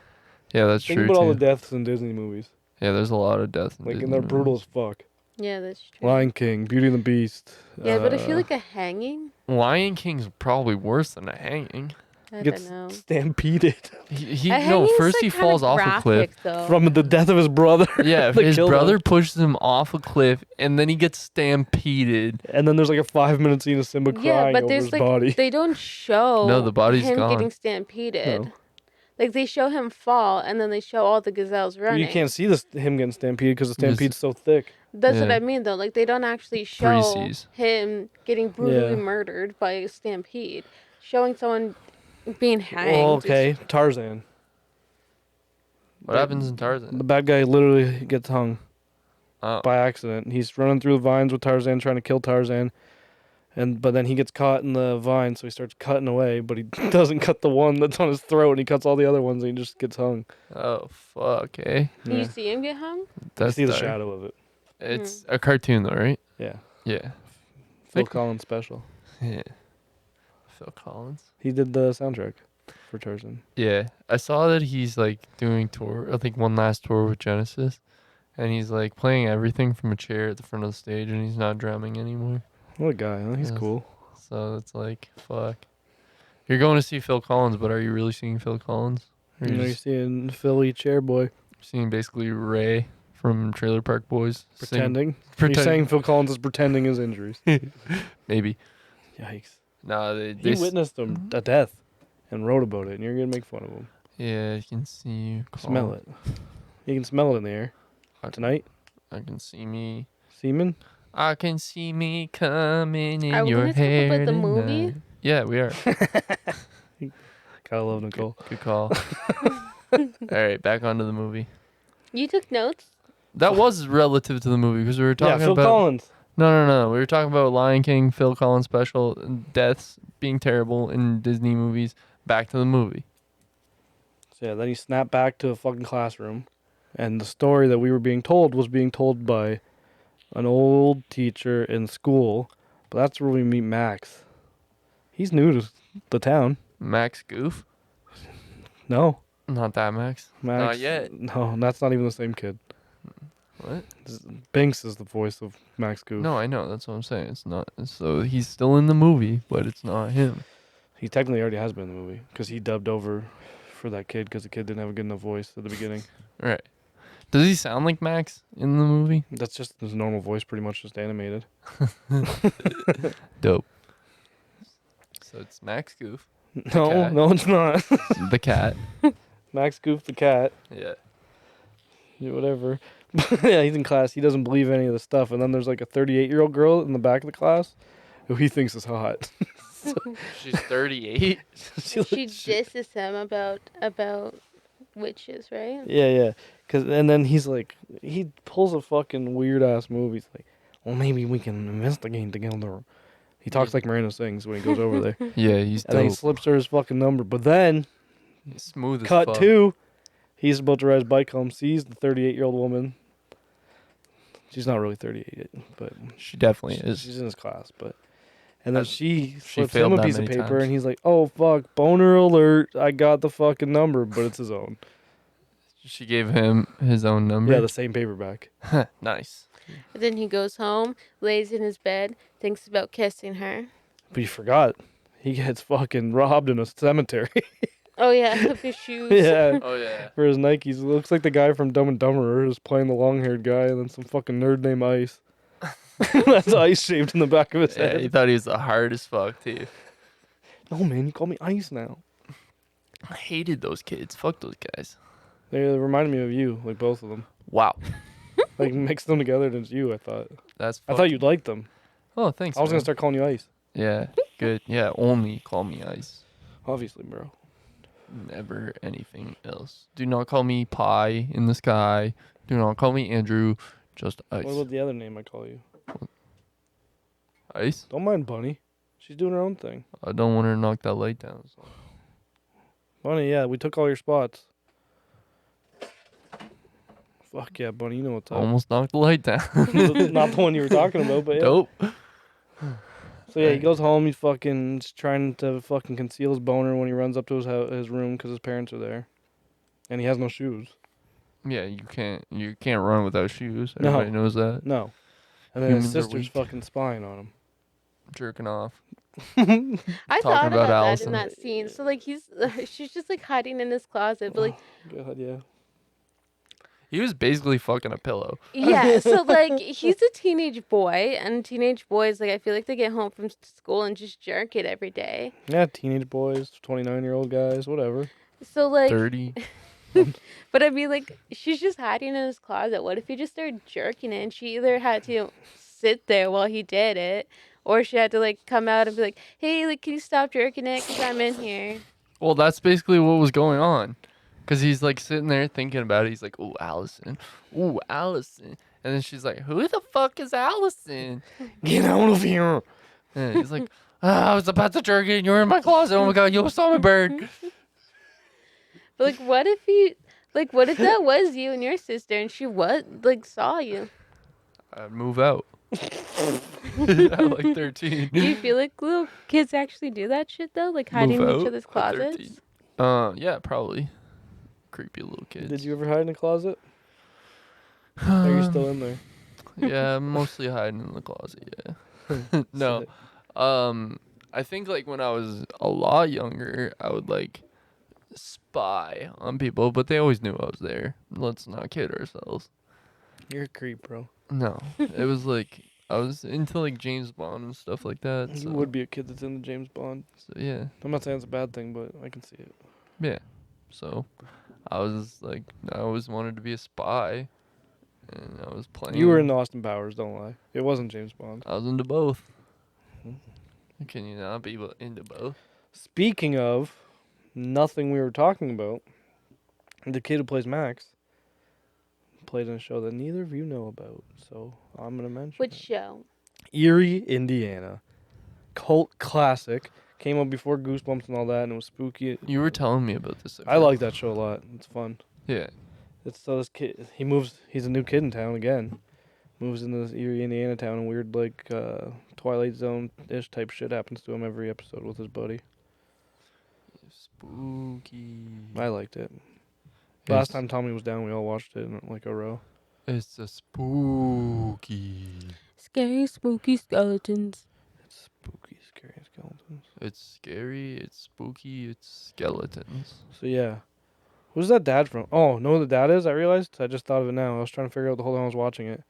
Yeah, that's Think true about all too. the deaths in Disney movies. Yeah, there's a lot of death. In Like, Disney and they're brutal movies. as fuck. Yeah, that's true. Lion King, Beauty and the Beast. Yeah, but I feel like a hanging. Lion King's probably worse than a hanging. I gets don't know. stampeded He A no, hanging's, first like, he kinda falls off a cliff. graphic, though. from the death of his brother. Yeah, They his killed brother him. pushes him off a cliff, and then he gets stampeded. And then there's like a 5-minute scene of Simba crying Yeah, but over there's his like body. they don't show No, the body's him gone. getting stampeded. No. Like they show him fall, and then they show all the gazelles running. You can't see him getting stampeded because the Just- stampede's so thick. That's what Yeah. I mean, though. Like they don't actually show Precies. him getting brutally Yeah. murdered by a stampede. Showing someone being hanged. Oh, is- okay. Tarzan. What happens in Tarzan? The bad guy literally gets hung Oh, by accident. He's running through the vines with Tarzan, trying to kill Tarzan. But then he gets caught in the vine, so he starts cutting away, but he doesn't cut the one that's on his throat, and he cuts all the other ones, and he just gets hung. oh, fuck, eh? You Yeah. see him get hung? You That's see the dark. shadow of it. It's a cartoon, though, right? Yeah. Yeah. Phil Like- Collins special. Yeah. Phil Collins. He did the soundtrack for Tarzan. Yeah, I saw that he's like doing tour. I think one last tour with Genesis, and he's like playing everything from a chair at the front of the stage, and he's not drumming anymore. What a guy, huh? He's Yes. cool. So it's like, fuck. You're going to see Phil Collins, but are you really seeing Phil Collins? Or You know, you're you're just seeing Philly Chairboy seeing basically Ray from Trailer Park Boys sing- pretending. pretend- You're saying Phil Collins is pretending his injuries. Maybe. Yikes. No, He witnessed a death and wrote about it, and you're going to make fun of him. Yeah, I can see you. Smell it. You can smell it in the air. Tonight, I can see me. semen. I can see me coming in Are we your gonna talk hair. about the movie? tonight. Yeah, we are. Gotta love Nicole. Good call. All right, back onto the movie. You took notes? That was relative to the movie because we were Yeah, talking Phil about Collins. no. We were talking about Lion King, Phil Collins special, and deaths being terrible in Disney movies. Back to the movie. So yeah, then he snapped back to a fucking classroom, and the story that we were being told was being told by an old teacher in school. But that's where we meet Max. He's new to the town. Max Goof? No, Not that Max. Max. Not yet. No, that's not even the same kid. What? Binks is the voice of Max Goof. No, I know. That's what I'm saying. It's not. So he's still in the movie, but it's not him. He technically already has been in the movie because he dubbed over for that kid because the kid didn't have a good enough voice at the beginning. Right. Does he sound like Max in the movie? That's just his normal voice, pretty much just animated. Dope. So it's Max Goof, No, cat. no, it's not. the cat. Max Goof the cat. Yeah. Yeah, whatever. Yeah, he's in class. He doesn't believe any of the stuff. And then there's like a 38-year-old girl in the back of the class who he thinks is hot. She's 38. She She disses him about witches, right? Yeah. And then he's like, he pulls a fucking weird ass move. He's like, well, maybe we can investigate together. He talks like Miranda sings when he goes over there. Yeah, he's And then he dope. slips her his fucking number. But then, He's smooth as cut fuck. two, he's about to ride his bike home, sees the 38-year-old woman. She's not really 38 yet, but She definitely is. she's in his class. But and then Has- she she slips failed him a that piece of many paper, times. and he's like, "Oh fuck, boner alert! I got the fucking number, but it's his own." She gave him his own number. Yeah, the same paperback. Nice. And then he goes home, lays in his bed, thinks about kissing her. But you forgot, he gets fucking robbed in a cemetery. Oh yeah, of his shoes. Yeah, Oh yeah. for his Nikes. It looks like the guy from Dumb and Dumber who's playing the long-haired guy, and then some fucking nerd named Ice. That's Ice shaped in the back of his Yeah, head. he thought he was the hardest fuck too. No man, you call me Ice now. I hated those kids. Fuck those guys. They reminded me of you, like both of them. Wow. Like mixed them together and it's you. I thought. That's. I thought you'd like them. Oh, thanks. I was man. gonna start calling you Ice. Yeah. Good. Yeah. Only call me Ice. Obviously, bro. Never anything else. Do not call me Pie in the sky. Do not call me Andrew. Just Ice. What about the other name I call you? Ice. Don't mind Bunny. She's doing her own thing. I don't want her to knock that light down. So. Bunny, yeah, we took all your spots. Fuck yeah, Bunny, you know what's up. Almost knocked the light down. Not the one you were talking about, but yeah. Dope. So yeah, he goes home. He's fucking trying to fucking conceal his boner when he runs up to his room because his parents are there, and he has no shoes. Yeah, you can't run without shoes. No. Everybody knows that. No. And then his Humans are sister's weak. fucking spying on him. Jerking off. I Talking thought about about that Allison. in that scene. So like she's just like hiding in his closet, but like God, yeah. He was basically fucking a pillow. yeah. So like he's a teenage boy, and teenage boys like I feel like they get home from school and just jerk it every day. Yeah, teenage boys, 29-year-old guys, whatever. So like 30. But I mean, like, she's just hiding in his closet. What if he just started jerking it? And she either had to sit there while he did it, or she had to, like, come out and be like, hey, like, can you stop jerking it? Because I'm in here. Well, that's basically what was going on. Because he's, like, sitting there thinking about it. He's like, ooh, Allison. Ooh, Allison. And then she's like, who the fuck is Allison? Get out of here. And he's like, I was about to jerk it and you were in my closet. Oh, my God, you saw me burn. But, like, what if that was you and your sister and she saw you? I'd move out. At like 13. Do you feel like little kids actually do that shit, though? Like, hiding Move in each out other's at closets? 13. Yeah, probably. Creepy little kids. Did you ever hide in a closet? Or are you still in there? Yeah, mostly hiding in the closet, yeah. No. I think like when I was a lot younger, I would like spy on people, but they always knew I was there. Let's not kid ourselves. You're a creep, bro. No. It was like I was into like James Bond and stuff like that. You So, would be a kid that's in the James Bond. so yeah. I'm not saying it's a bad thing, but I can see it. Yeah. So I was like I always wanted to be a spy. And I was playing. You were in Austin Powers, don't lie. It wasn't James Bond. I was into both. Can you not be into both? Speaking of nothing we were talking about, the kid who plays Max played in a show that neither of you know about, so I'm going to mention Which it. show? Erie, Indiana. Cult classic. Came up before Goosebumps and all that, and it was spooky. You were telling me about this. I like that show a lot. It's fun. Yeah. It's so this kid, he's a new kid in town again. Moves into this Erie, Indiana town, and weird, like, Twilight Zone-ish type shit happens to him every episode with his buddy. Spooky. I liked it. Last It's- time Tommy was down, we all watched it in, like, a row. It's a spooky. Scary, spooky skeletons. It's spooky, scary skeletons. It's scary. It's spooky. It's skeletons. So, yeah. Who's that dad from? Oh, know who the dad is? I realized. I just thought of it now. I was trying to figure out the whole time I was watching it.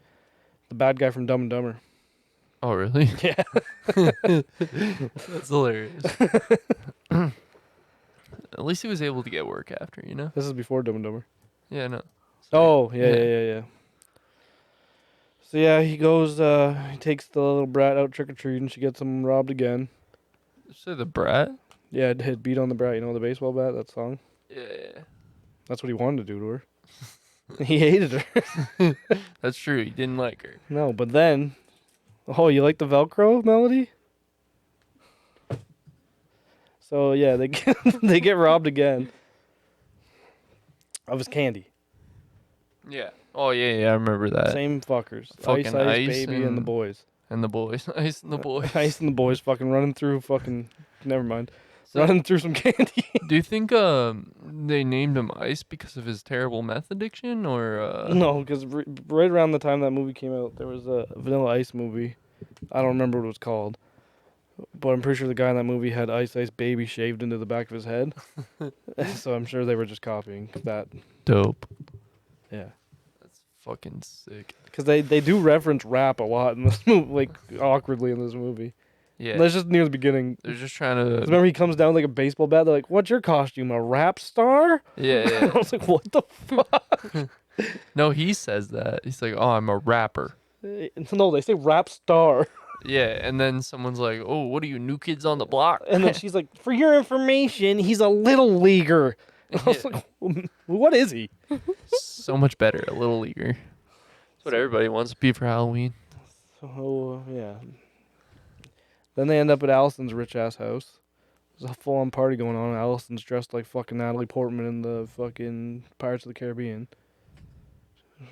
The bad guy from Dumb and Dumber. Oh, really? Yeah. That's hilarious. At least he was able to get work after, you know? This is before Dumb and Dumber. Yeah, no. Oh, yeah. So, yeah, he goes, he takes the little brat out trick-or-treating. She gets him robbed again. Say the brat? Yeah, it hit Beat on the Brat. You know the baseball bat, that song? Yeah. That's what he wanted to do to her. He hated her. That's true. He didn't like her. No, but then, oh, you like the Velcro melody? So yeah, they get they get robbed again of his candy. Yeah. Oh yeah, I remember that. Same fuckers. Fucking Ice Baby, and the boys. And the boys. Ice and the boys. Ice and the boys fucking running through fucking. Never mind. So- Running through some candy. Do you think they named him Ice because of his terrible meth addiction, or No, because right around the time that movie came out, there was a Vanilla Ice movie. I don't remember what it was called, but I'm pretty sure the guy in that movie had Ice Baby shaved into the back of his head. So I'm sure they were just copying that. dope? Yeah, That's fucking sick. because they do reference rap a lot in this movie, like awkwardly in this movie. Yeah. That's just near the beginning. They're just trying 'Cause to. remember, he comes down with like a baseball bat. They're like, "What's your costume? A rap star?" Yeah. I was like, "What the fuck?" No, he says that. He's like, "Oh, I'm a rapper." No, they say rap star. Yeah, and then someone's like, "Oh, what are you, New Kids on the Block?" And then she's like, "For your information, he's a little leaguer." I was like, "What is he?" So much better, a little leaguer. That's what everybody wants to be for Halloween. So yeah. Then they end up at Allison's rich ass house. There's a full on party going on. Allison's dressed like fucking Natalie Portman in the fucking Pirates of the Caribbean.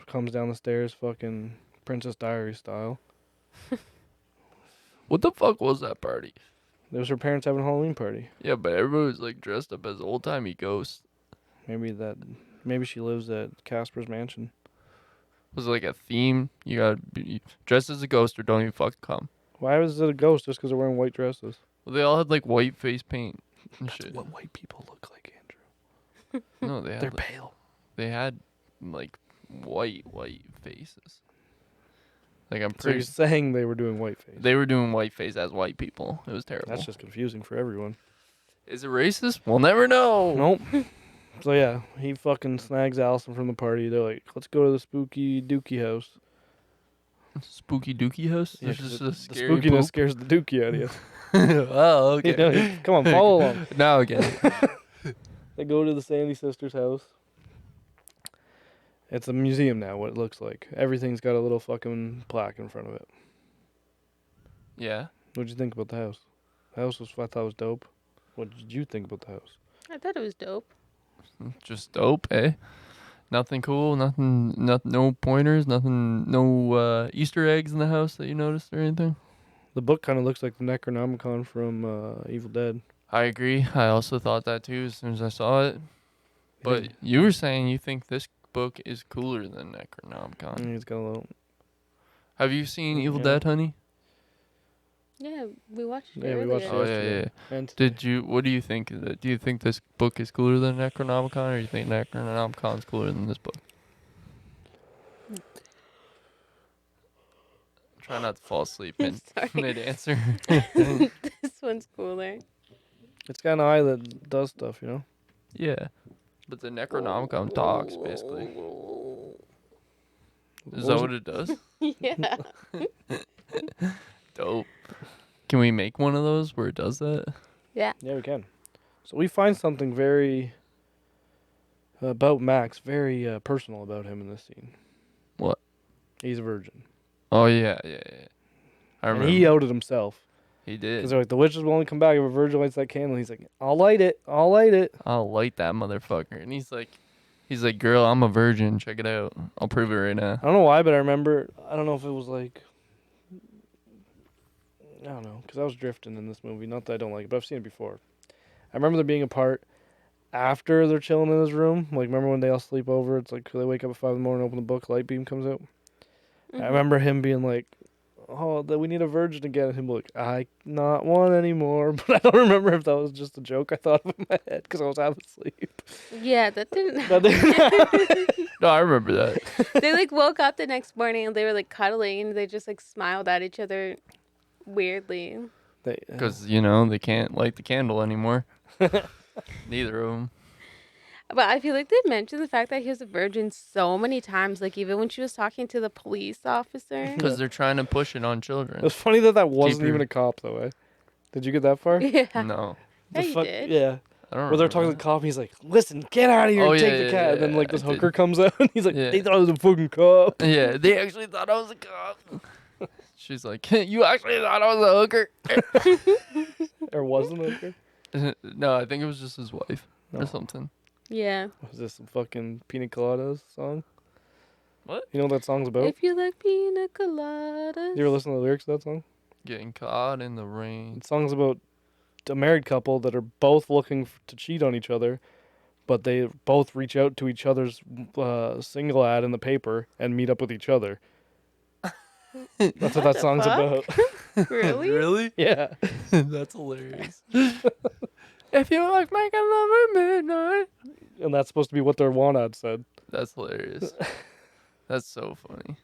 Comes down the stairs, fucking Princess Diary style. What the fuck was that party? It was her parents having a Halloween party. Yeah, but everybody was like dressed up as old timey ghosts. Maybe she lives at Casper's mansion. Was it like a theme? You gotta be dressed as a ghost or don't even fucking come. Why was it a ghost just because they're wearing white dresses? Well, they all had like white face paint and shit. What white people look like, Andrew. No, they had They're like, pale. they had like white faces. Like I'm So you're pretty. saying they were doing whiteface. They were doing white face as white people. It was terrible. That's just confusing for everyone. Is it racist? We'll never know. Nope. So yeah, he fucking snags Allison from the party. They're like, "Let's go to the spooky dookie house." Spooky Dookie house. Yeah, There's 'cause just the a scary spookiness poop? scares the dookie out of you. Oh, okay. You know, come on, follow along. Now again. They go to the Sandy Sisters house. It's a museum now, what it looks like. Everything's got a little fucking plaque in front of it. Yeah. What'd you think about the house? The house I thought was dope. What did you think about the house? I thought it was dope. Just dope, eh? Nothing cool, no pointers, nothing, no Easter eggs in the house that you noticed or anything? The book kind of looks like the Necronomicon from Evil Dead. I agree. I also thought that too as soon as I saw it. But you were saying you think this book is cooler than Necronomicon. It's got a little. Have you seen Evil Yeah. Dead, honey? Yeah, we watched it Yeah, we watched earlier. it. Oh, yeah, yesterday. yeah. And Did you? What do you think of it? Do you think this book is cooler than Necronomicon, or do you think Necronomicon's cooler than this book? Try not to fall asleep Sorry. mid answer. This one's cooler. it's got an eye that does stuff, you know? Yeah, but the Necronomicon talks basically. Is that what it does? Yeah. Dope. Can we make one of those where it does that? Yeah. Yeah, we can. So we find something very about Max, very personal about him in this scene. What? He's a virgin. Oh yeah. I And remember. he outed himself. He Because did. they're like, the witches will only come back if a virgin lights that candle. He's like, I'll light it. I'll light it. I'll light that motherfucker. And he's like, girl, I'm a virgin. Check it out. I'll prove it right now. I don't know why, but I remember, I don't know if it was like, I don't know, because I was drifting in this movie. Not that I don't like it, but I've seen it before. I remember there being a part after they're chilling in his room. Like, remember when they all sleep over? It's like they wake up at 5 in the morning, open the book, light beam comes out. I remember him being like, oh, that we need a virgin again. And him like, I not one anymore. But I don't remember if that was just a joke I thought of in my head because I was half asleep. Yeah, that didn't. That didn't No, I remember that. They like woke up the next morning and they were like cuddling and they just like smiled at each other weirdly. Because, they can't light the candle anymore. Neither of them. But I feel like they mentioned the fact that he was a virgin so many times. Like even when she was talking to the police officer. Because they're trying to push it on It children. was funny that wasn't your- even a cop, though, eh? Did you get that far? Yeah. No. Yeah, you did. Yeah. I don't Where they're talking to remember the cop, and he's like, "Listen, get out of here, Oh, and take yeah, the yeah, cat." And then yeah, like this I did. hooker comes out, and he's like, Yeah. "They thought I was a fucking cop." that. Yeah, they actually thought I was a cop. She's like, you actually thought I was a hooker? Or wasn't a hooker? No, I think it was just his wife No. or something. Yeah. Was this some fucking Pina Coladas song? What? You know what that song's about? If you like pina coladas. You ever listen to the lyrics of that song? Getting caught in the rain. The song's about a married couple that are both looking to cheat on each other, but they both reach out to each other's single ad in the paper and meet up with each other. That's what that the song's fuck? about. Really? Really? Yeah. That's hilarious. If you like making love at midnight. And that's supposed to be what their want ad said. That's hilarious. That's so funny.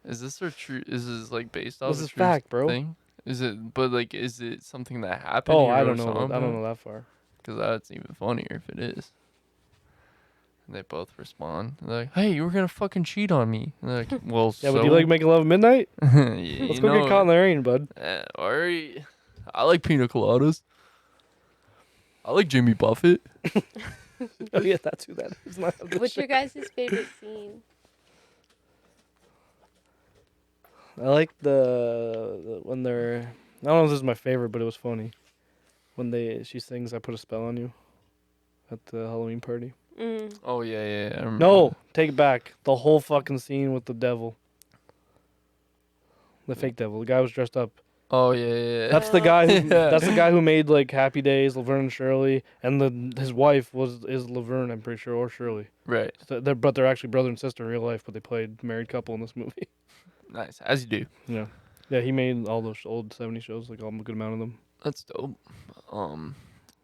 Is this a true? Is this like based off? This a is true fact, bro. Thing? Is it? But like, is it something that happened? Oh, I don't know. I don't know that far. Because that's even funnier if it is. And they both respond. They're like, "Hey, you were gonna fucking cheat on me." And they're like, "Well, Yeah, so." but do you like making love at midnight? Yeah, Let's go get caught in the rain, bud. Alright. I like pina coladas. I like Jimmy Buffett. Oh yeah, that's who that is. Not the What's shit. your guys' favorite scene? I like the when they're. I don't know if this is my favorite, but it was funny. When she sings "I Put a Spell on You" at the Halloween party. Mm. Oh yeah. I remember No, that. take it back. The whole fucking scene with the devil. The fake devil. The guy was dressed up. Oh yeah. That's the guy. Who, Yeah. That's the guy who made like Happy Days, Laverne and Shirley, and his wife is Laverne, I'm pretty sure, or Shirley. Right. So they're actually brother and sister in real life, but they played married couple in this movie. Nice. As you do. Yeah, yeah. He made all those old '70s shows, like a good amount of them. That's dope.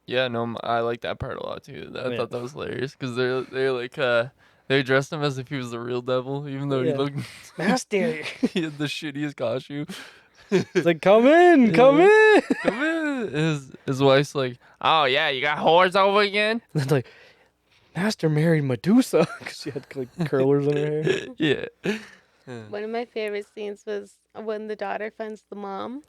Yeah, no, I like that part a lot too. I Yeah. thought that was hilarious because they're like they dressed him as if he was the real devil, even though he Yeah. looked Master. he had the shittiest costume. It's like, come in, come Yeah. in. Come in. His wife's like, oh yeah, you got whores over again. And then like, Master married Medusa because she had like curlers in her hair. Yeah. One of my favorite scenes was when the daughter finds the mom,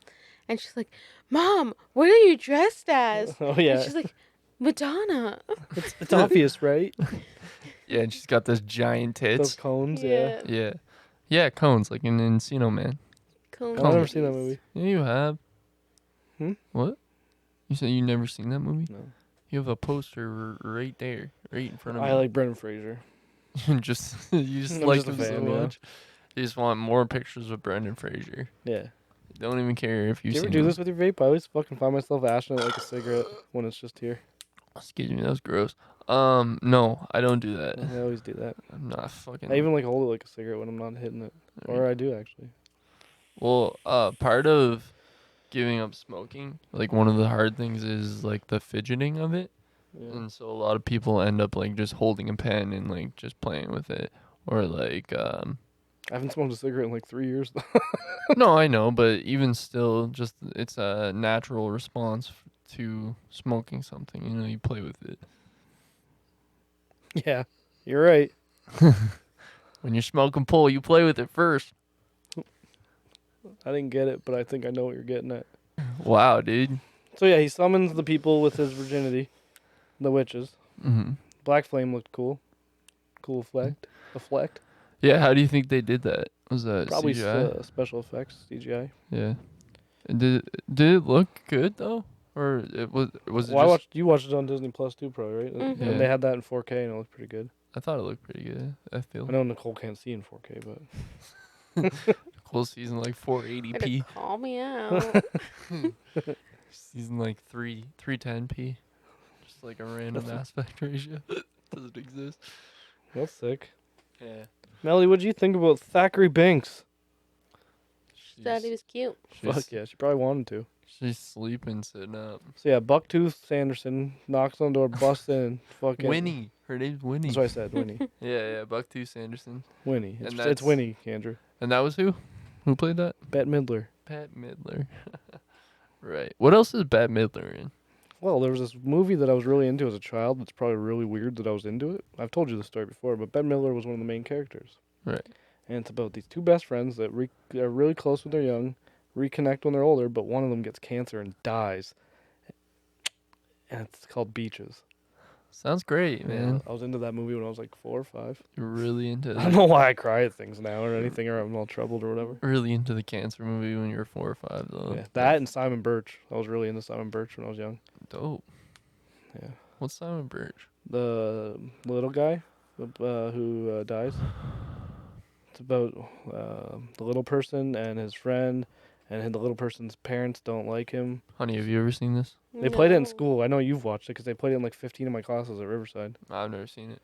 and she's like, "Mom, what are you dressed as?" Oh And yeah, she's like, "Madonna." it's obvious, right? Yeah, and she's got those giant Those tits. cones, yeah. Yeah. Yeah, cones like in Encino Man. Cool. I've never seen that movie. Yeah, you have. Hmm? What? You said you never seen that movie? No. You have a poster right there, right in front of I me. like Brendan Fraser. you just I'm like just a him so fan, yeah. much. You just want more pictures of Brendan Fraser. Yeah. You don't even care if Do you've you ever seen do him. this with your vape? I always fucking find myself ashing it like a cigarette when it's just here. Excuse me, that was gross. No, I don't do that. I always do that. I'm not fucking. I even like hold it like a cigarette when I'm not hitting it, or I do actually. Well, part of giving up smoking, like one of the hard things is like the fidgeting of it. Yeah. And so a lot of people end up like just holding a pen and like just playing with it, or like I haven't smoked a cigarette in like 3 years. no, I know, but even still, just it's a natural response to smoking something. You know, you play with it. Yeah, you're right. When you're smoking pole, you play with it first. I didn't get it, but I think I know what you're getting at. Wow, dude. So yeah, he summons the people with his virginity, the witches. Hmm. Black Flame looked cool. Cool effect. Yeah, how do you think they did that? Was that Probably CGI? special effects, CGI. Yeah. And did it look good though, or it was it Well, just? you watched it on Disney Plus too, probably, right? Mhm. Yeah. And they had that in 4K, and it looked pretty good. I thought it looked pretty good. I feel. I know Nicole can't see in 4K, but Cool season like 480p. Better call me out. Season like 310p. Just like a random aspect ratio. Doesn't exist. that's sick. Yeah. Melly, what do you think about Thackeray Binks? Thought he was cute. Fuck yeah, she probably wanted to. She's sleeping, sitting up. So yeah, Bucktooth Sanderson knocks on the door, busts in, fucking. Winnie. Her name's Winnie. That's what I said, Winnie. Yeah, Bucktooth Sanderson. Winnie. And It's that's- Winnie, Andrew. And that was who? Who played that? Bette Midler. Pat Midler. Right. What else is Bette Midler in? Well, there was this movie that I was really into as a child. That's probably really weird that I was into it. I've told you the story before, but Bette Midler was one of the main characters. Right. And it's about these two best friends that are really close when they're young, reconnect when they're older, but one of them gets cancer and dies. and it's called Beaches. Sounds great, man. I was into that movie when I was like 4 or 5. You're really into I don't know why I cry at things now or anything, or I'm all troubled or whatever. really into the cancer movie when you were 4 or 5, though. Yeah, that and Simon Birch. I was really into Simon Birch when I was young. Dope. Yeah. What's Simon Birch? The little guy who dies. It's about the little person and his friend, and the little person's parents don't like him. Honey, have you ever seen this? They played it in No. school. I know you've watched it because they played it in like 15 of my classes at Riverside. I've never seen it.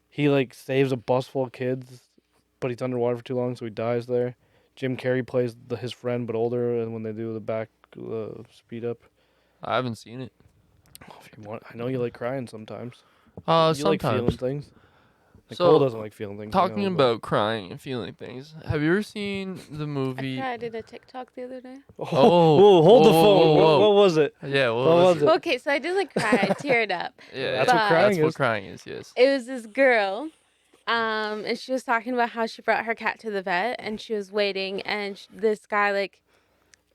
He like saves a bus full of kids, but he's underwater for too long, so he dies there. Jim Carrey plays his friend, but older, and when they do the back speed up. I haven't seen it. If you want, I know you like crying sometimes. You like feeling Sometimes. things. So, Nicole doesn't like feeling things. I Talking know, but- about crying and feeling things, have you ever seen the I movie? cried in a TikTok the other day. Oh, Oh, whoa, hold the whoa, phone. whoa, whoa. What was it? Yeah, what What was was it? it? Okay, so I didn't like cry. I teared up. Yeah, That's what crying That's what is. crying is. Yes. It was this girl, and she was talking about how she brought her cat to the vet, and she was waiting, and this guy like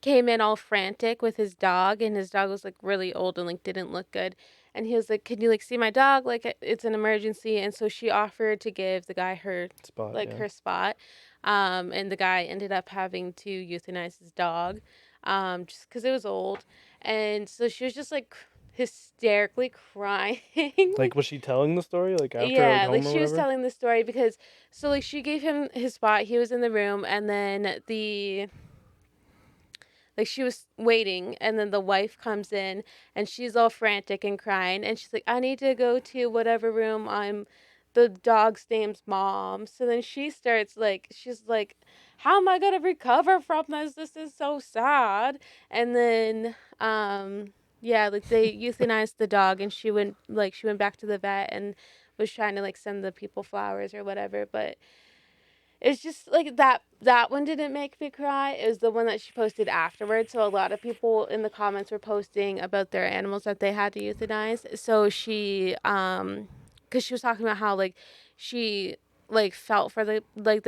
came in all frantic with his dog, and his dog was like really old and like didn't look good, and he was like, "Can you like see my dog? Like it's an emergency." And so she offered to give the guy her Spot. like yeah. her spot, and the guy ended up having to euthanize his dog, just because it was old, and so she was just like hysterically crying. Like, was she telling the story? Like, after Yeah, home like or she was whatever? telling the story because so like she gave him his spot. He was in the room, and then like she was waiting, and then the wife comes in, and she's all frantic and crying, and she's like, "I need to go to whatever room. I'm the dog's name's Mom." So then she starts like she's like, "How am I gonna recover from this? This is so sad." And then yeah, like they euthanized the dog, and she went back to the vet and was trying to like send the people flowers or whatever, but it's just like that one didn't make me cry. It was the one that she posted afterwards. So a lot of people in the comments were posting about their animals that they had to euthanize. So she cuz she was talking about how like she like felt for the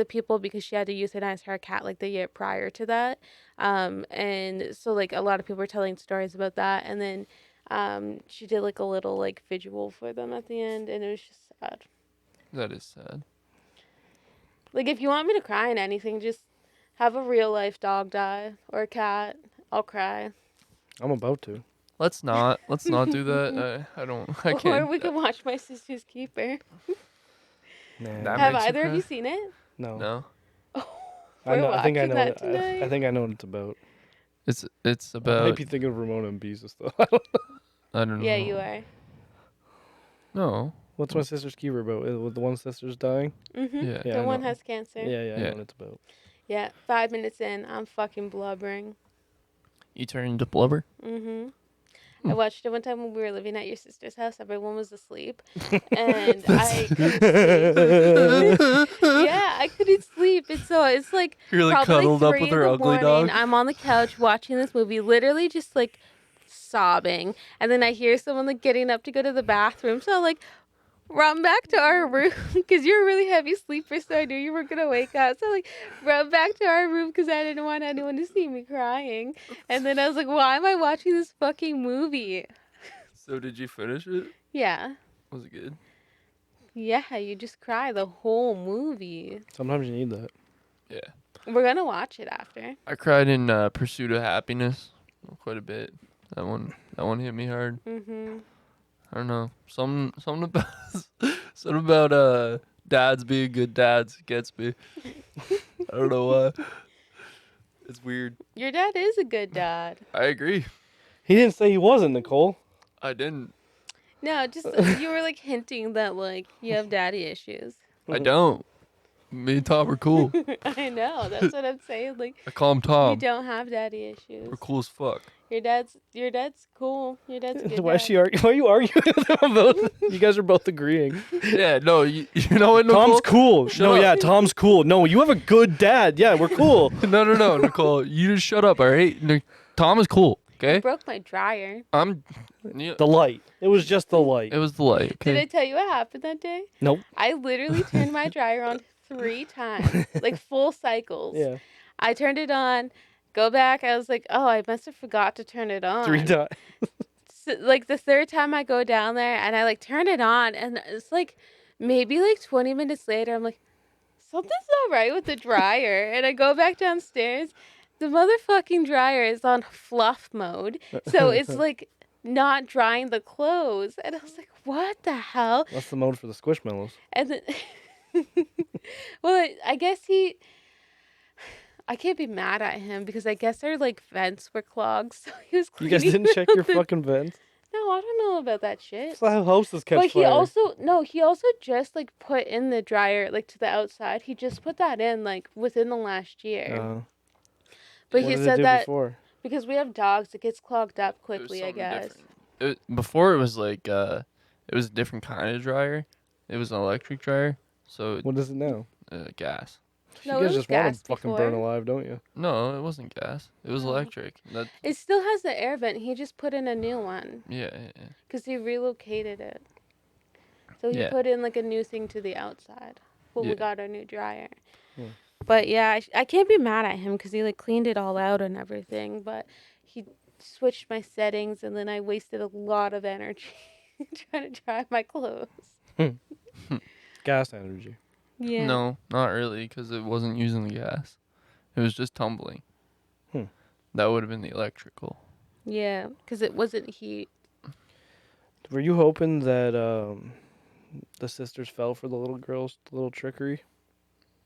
people because she had to euthanize her cat like the year prior to that. And so like a lot of people were telling stories about that, and then she did like a little like visual for them at the end, and it was just sad. That is sad. Like, if you want me to cry in anything, just have a real life dog die or a cat. I'll cry. I'm about to. Let's not do that. I don't. I Or can't. we could watch My Sister's Keeper. Nah. That Have makes you either of cry? you seen it? No. No. I think I watching know. that tonight. I think I know what it's about. It's I might about. be thinking of Ramona and Beezus though. I don't know. Yeah, you are. No. What's My Sister's Keeper about? With the one sister's dying? Mm-hmm. Yeah. Yeah, The I one know. has cancer. Yeah, I Yeah. know what it's about. Yeah, 5 minutes in, I'm fucking blubbering. You turn into blubber. Mm-hmm. I watched it one time when we were living at your sister's house. Everyone was asleep, and I couldn't sleep. Yeah, I couldn't sleep. And so it's like You're like probably cuddled up 3 with in her the ugly morning. dog. I'm on the couch watching this movie, literally just like sobbing, and then I hear someone like getting up to go to the bathroom. So I like run back to our room because you're a really heavy sleeper, so I knew you were gonna wake up. So I like run back to our room because I didn't want anyone to see me crying. And then I was like, why am I watching this fucking movie? So did you finish it? Yeah. Was it good? Yeah, you just cry the whole movie. Sometimes you need that. Yeah. We're gonna watch it after. I cried in Pursuit of Happiness quite a bit. That one hit me hard. Mm-hmm. I don't know. Something about dads being good dads gets me. I don't know why. It's weird. Your dad is a good dad. I agree. He didn't say he wasn't, Nicole. I didn't. No, just you were like hinting that like you have daddy issues. I don't. Me and Tom are cool. I know. That's what I'm saying. Like I call him you Tom. don't have daddy issues. We're cool as fuck. Your dad's cool. Your dad's a good Why dad. are you arguing with him about? You guys are both agreeing. Yeah, no, you know what, Nicole? Tom's cool. Shut No, up. yeah, Tom's cool. No, you have a good dad. Yeah, we're cool. No, Nicole. You just shut up, all right? Tom is cool, okay? Broke my dryer. Yeah, The light. It was just the light. it was the light, Did I okay? tell you what happened that day? Nope. I literally turned my dryer on 3 times, like full cycles. Yeah. I turned it on, go back. I was like, oh, I must have forgot to turn it on. 3 times. like the third time I go down there and I like turn it on and it's like maybe like 20 minutes later I'm like something's not right with the dryer and I go back downstairs. The motherfucking dryer is on fluff mode. So it's like not drying the clothes and I was like what the hell? That's the mode for the Squishmallows. And then well, I guess I can't be mad at him because I guess our like vents were clogged, so he was You cleaning. guys didn't check your the- fucking vents? No, I don't know about that shit. That's how houses catch But he fire. also just like put in the dryer like to the outside. He just put that in like within the last year. But What he did it said do that before? because we have dogs, it gets clogged up It was quickly. I something guess. different. Before it was like it was a different kind of dryer. It was an electric dryer, so What is it now? No, gas. You it guys was just want gas to fucking burn before. alive, don't you? No, it wasn't gas. It was Oh. electric. That It still has the air vent. He just put in a new one yeah. because he relocated it. So he Yeah. put in like a new thing to the outside when we Yeah. got our new dryer. Hmm. But yeah, I can't be mad at him because he like cleaned it all out and everything. But he switched my settings and then I wasted a lot of energy trying to dry my clothes. Gas energy. Yeah. No, not really, because it wasn't using the gas. It was just tumbling. Hmm. That would have been the electrical. Yeah, because it wasn't heat. Were you hoping that the sisters fell for the little girl's little trickery?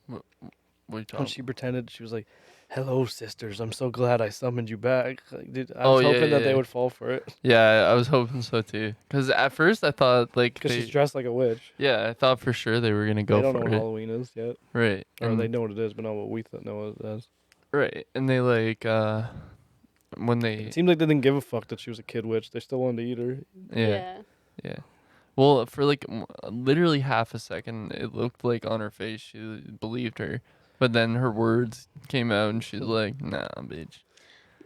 What are you When talking? she pretended, she was like, "Hello, sisters. I'm so glad I summoned you back." Like, dude, I Oh, was yeah, hoping that they yeah. would fall for it Yeah, I was hoping so too. Because at first I thought like because she's dressed like a witch. yeah, I thought for sure they were gonna They go don't know for what it. Halloween is yet, Right. or And, they know what it is, but not what we know what it is. right. And they like when they It seemed like they didn't give a fuck that she was a kid witch. They still wanted to eat her. yeah. Well, for like literally half a second, it looked like on her face she believed her, but then her words came out and she's like, "Nah, bitch."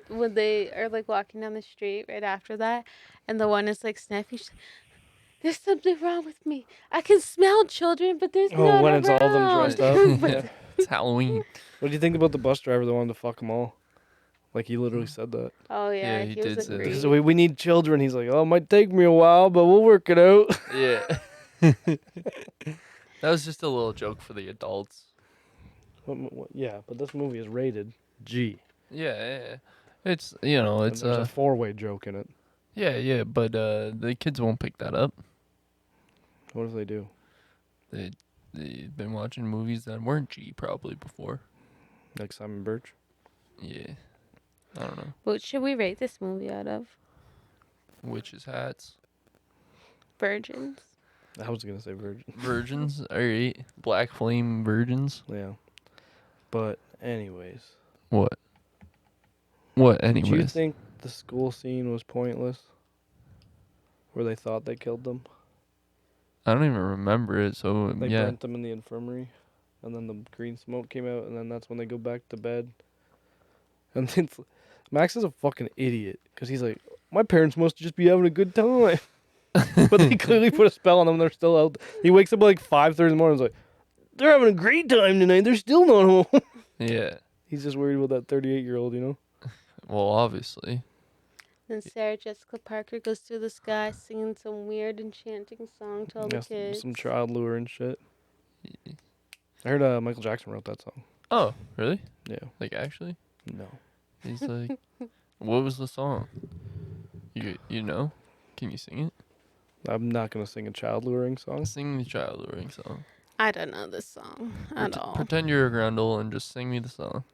When they are like walking down the street right after that, and the one is like sniffing. She's like, there's something wrong with me. I can smell children, but there's Oh, none when it's all them around." dressed up? But- Yeah, it's Halloween. What do you think about the bus driver that wanted to fuck them all? Like, he literally said that. Oh yeah, Yeah, he he was did say a that. creep. So we need children. He's like, "Oh, it might take me a while, but we'll work it out." Yeah. That was just a little joke for the adults. Yeah, but this movie is rated G. Yeah. It's it's And there's a 4-way joke in it. yeah, but the kids won't pick that up. What if they do? They've been watching movies that weren't G probably before. Like Simon Birch? Yeah. I don't know. What should we rate this movie out of? Witches' hats. Virgins. I was gonna say Virgin. Virgins. Alright. Black Flame virgins. Yeah. But anyways, What? What do you anyways? think the school scene was pointless? Where they thought they killed them? I don't even remember it, so They yeah. burnt them in the infirmary, and then the green smoke came out, and then that's when they go back to bed. And then Max is a fucking idiot because he's like, my parents must just be having a good time, but they clearly put a spell on them. They're still out. He wakes up at like 5:30 in the morning. And is like, they're having a great time tonight. They're still not home. Yeah. He's just worried about that 38-year-old, you know. Well, obviously. Then Sarah Jessica Parker goes through the sky singing some weird enchanting song to all the Yeah, kids. some child lure and shit. I heard Michael Jackson wrote that song. Oh, really? Yeah. Like actually? No. He's like, what was the song? You know? Can you sing it? I'm not gonna sing a child luring song. Sing the child luring song. I don't know this song at all. Pretend you're a grundle and just sing me the song.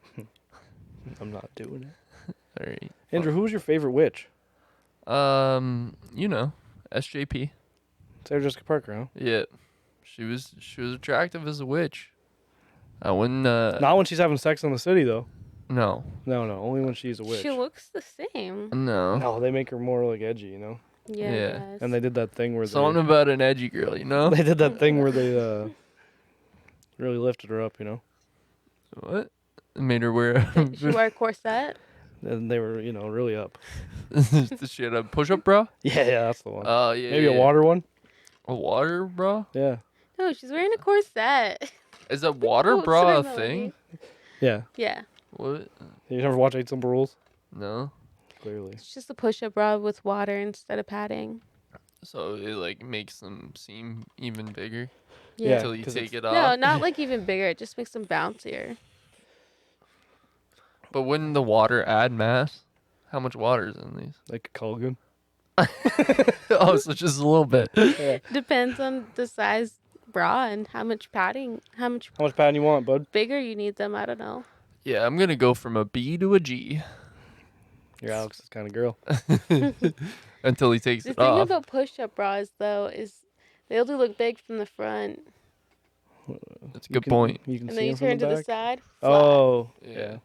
I'm not doing it. All right. Andrew, who was your favorite witch? SJP. Sarah Jessica Parker, huh? Yeah. She was attractive as a witch. I wouldn't Not when she's having sex in the city, though. No. No, only when she's a witch. She looks the same. No. No, they make her more like edgy, you know. Yeah. Yeah. it does. And they did that thing where Something about an edgy girl, you know? they did that thing where they really lifted her up, you know. What? Made her wear She wore a corset. And they were, really up. the shit a push-up bra? Yeah, that's the one. Oh yeah. Maybe yeah. a water one. A water bra? Yeah, No, she's wearing a corset. Is a water Oh, bra sorry, a Melody. thing? yeah. Yeah. What? You never watch Eight Simple Rules? No. Clearly. It's just a push-up bra with water instead of padding. So it like makes them seem even bigger Yeah. until you 'cause take it's- it No, off. not like even bigger. It just makes them bouncier. But wouldn't the water add mass? How much water is in these? Like a Culligan. Oh, so just a little bit. Yeah. Depends on the size bra and how much padding, how much How much padding you want, bud? bigger you need them. I don't know. Yeah, I'm gonna go from a B to a G You're Alex's kind of girl. until he takes The it thing off. about push-up bras though is they only look big from the front, That's a You good can- point. You can and see then you him from turn the to the back. side. Flat. Oh, Yeah. yeah.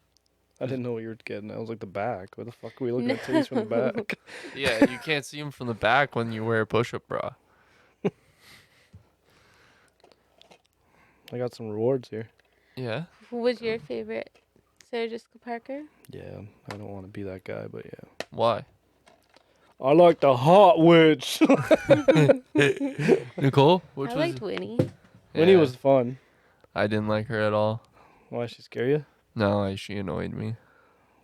I didn't know what you were getting. I was like the back. What the fuck are we looking at titties from the back? Yeah, you can't see him from the back when you wear a push-up bra. I got some rewards here. Yeah. Who was your favorite? Sarah Jessica Parker. Yeah, I don't want to be that guy, but yeah. Why? I like the hot witch. Nicole? Which I was liked Winnie. Winnie Yeah, was fun. I didn't like her at all. Why she scare you? No, she annoyed me.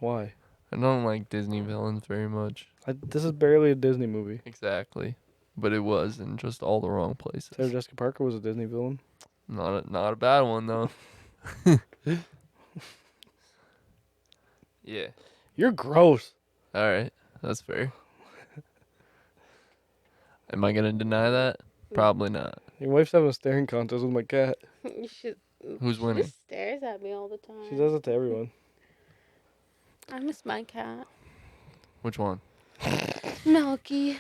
Why? I don't like Disney villains very much. This is barely a Disney movie. Exactly. But it was in just all the wrong places. Sarah Jessica Parker was a Disney villain. Not a bad one though. Yeah. You're gross. All right. That's fair. Am I gonna deny that? Probably not. Your wife's having a staring contest with my cat. You should. Who's She winning? just stares at me all the time. She does it to everyone. I miss my cat, Which one? Milky.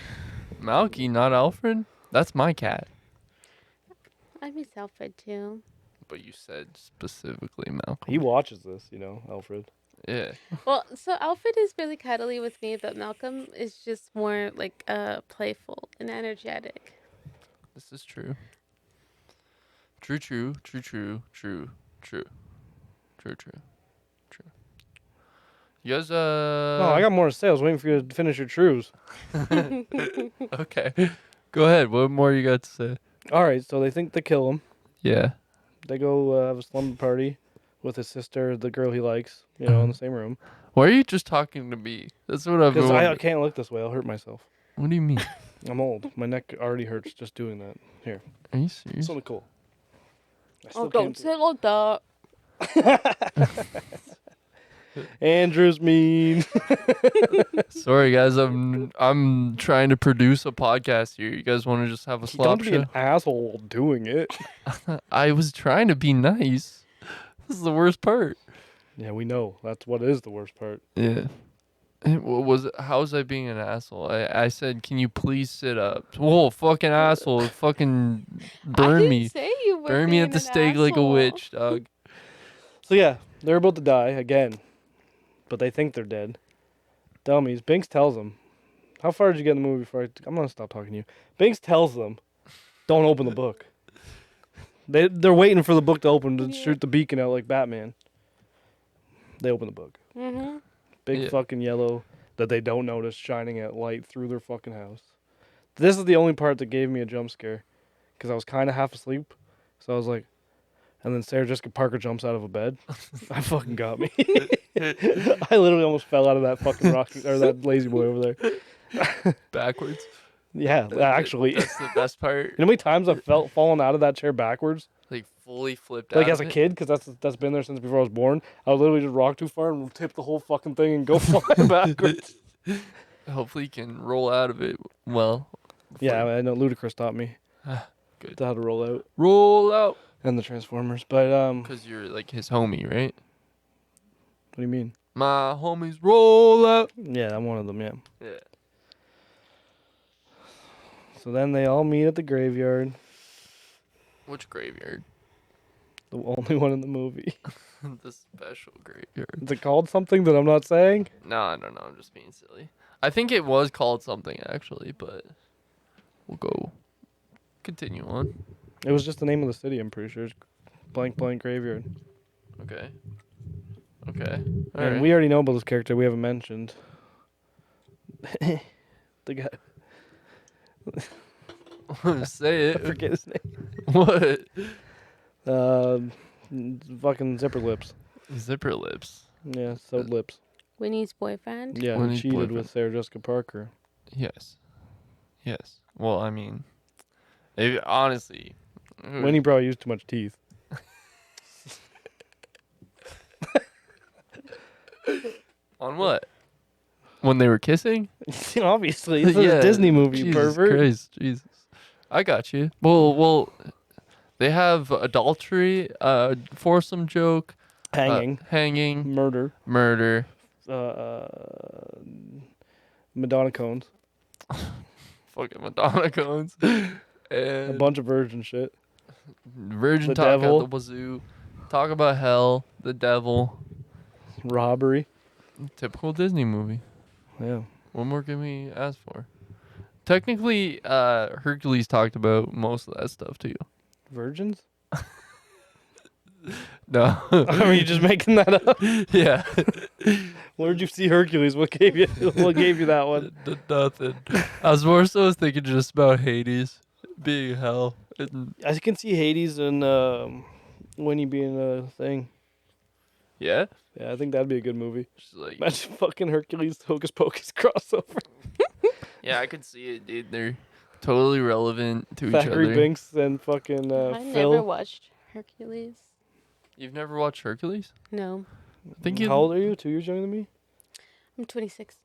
Malky, not Alfred? That's my cat. I miss Alfred too. But you said specifically Malcolm. He watches this, Alfred. Yeah. Well, so Alfred is really cuddly with me, but Malcolm is just more like playful and energetic. This is true. True, true, true, true, true, true. True, true, true. You guys, Oh, I got more to say. I was waiting for you to finish your truths. Okay. Go ahead. What more you got to say? All right, so they think they kill him. Yeah. They go have a slumber party with his sister, the girl he likes, in the same room. Why are you just talking to me? That's what I've been Because I wondering. can't look this way. I'll hurt myself. What do you mean? I'm old. My neck already hurts just doing that. Here. Are you serious? So Nicole. I Oh, still don't can't- say it like that. Andrew's mean. Sorry, guys. I'm trying to produce a podcast here. You guys want to just have a slop Don't be show? an asshole while doing it. I was trying to be nice. This is the worst part. Yeah, we know. That's what is the worst part. Yeah. What was it? How was I being an asshole? I said, "Can you please sit up?" Whoa, fucking asshole! Fucking I burn didn't me, say you were burn me at being the an stake like a asshole. witch, dog. So yeah, they're about to die again, but they think they're dead. Dummies. Binks tells them. How far did you get in the movie before I'm gonna stop talking to you? Binks tells them, "Don't open the book." They're waiting for the book to open to Yeah. shoot the beacon out like Batman. They open the book. Mhm. Big Yeah. fucking yellow that they don't notice shining at light through their fucking house. This is the only part that gave me a jump scare because I was kind of half asleep. So I was like, and then Sarah Jessica Parker jumps out of a bed. That fucking got me. I literally almost fell out of that fucking rock or that lazy boy over there. Backwards. Yeah, actually. That's the best part. You know how many times I've fallen out of that chair backwards? Like fully flipped Like out as a of it. kid, because that's been there since before I was born. I would literally just rock too far and tip the whole fucking thing and go flying backwards. Hopefully, you can roll out of it well. Yeah, I know. Ludacris taught me Good. how to roll out Roll out. and the Transformers. But what Because you're like his homie, right? do you mean? My homies roll out. Yeah, I'm one of them. Yeah. Yeah. So then they all meet at the graveyard. Which graveyard? The only one in the movie. The special graveyard. Is it called something that I'm not saying? No, I don't know. I'm just being silly. I think it was called something actually, but we'll go continue on. It was just the name of the city. I'm pretty sure. It's blank graveyard. Okay. Okay. All And right. we already know about this character. We haven't mentioned. The guy. Say I it. forget his name. What? Fucking zipper lips. Zipper lips. Yeah, sewed lips. Winnie's boyfriend. Yeah, When he he's cheated boyfriend. with Sarah Jessica Parker. Yes. Yes. Well, I mean, honestly. Winnie probably used too much teeth. On what? When they were kissing? Obviously, it's a Disney movie, Jesus pervert. Christ, Jesus. I got you. Well, they have adultery, foursome joke, Hanging, murder, uh, Madonna cones, fucking Madonna cones, a and bunch of virgin shit. virgin The talk devil. at the wazoo. Talk about hell, the devil. Robbery. Typical Disney movie. Yeah. What more can we ask for? Technically, Hercules talked about most of that stuff too. Virgins? No. Are you just making that up? Yeah. Where'd you see Hercules? What gave you that one? Nothing. I was more so thinking just about Hades being hell. And, I can see Hades and Winnie being a thing. yeah. Yeah, I think that'd be a good movie. Just like, Imagine fucking Hercules Hocus Pocus crossover. yeah, I could see it, dude. They're totally relevant to each Thackeray other. Binks and fucking I Phil. never watched Hercules. You've never watched Hercules? No, I think How old are you? 2 years younger than me? I'm 26.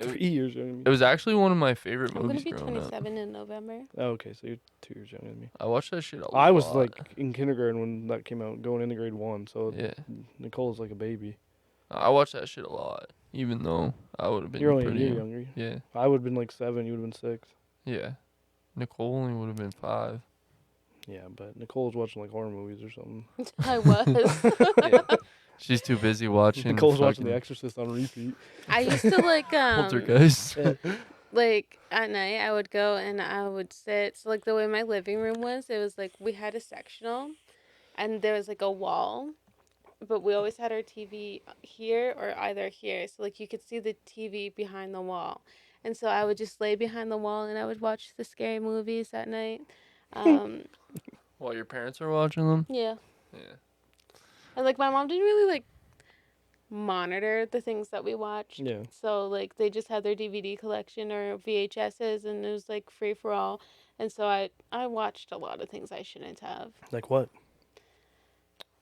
3 years younger than It me. was actually one of my favorite I'm gonna movies be growing up. 27 in November. Oh, okay, so you're 2 years younger than me. I watched that shit a lot. I was like in kindergarten when that came out, going into grade 1. So yeah. Nicole's like a baby. I watched that shit a lot, even though I would have been You're only a pretty year young. younger. Yeah. I would have been like 7. You would have been 6. Yeah. Nicole only would have been 5. Yeah, but Nicole's watching like horror movies or something. I was. Yeah. She's too busy watching. Nicole's watching The fucking Exorcist on repeat. I used to like Poltergeist. like at night I would go and I would sit. So like the way my living room was, it was like we had a sectional, and there was like a wall, but we always had our TV here or either here. So like you could see the TV behind the wall, and so I would just lay behind the wall and I would watch the scary movies at night. While your parents are watching them. Yeah. Yeah. And like my mom didn't really like monitor the things that we watched. Yeah. So like they just had their DVD collection or VHSs and it was like free for all. And so I watched a lot of things I shouldn't have. Like what?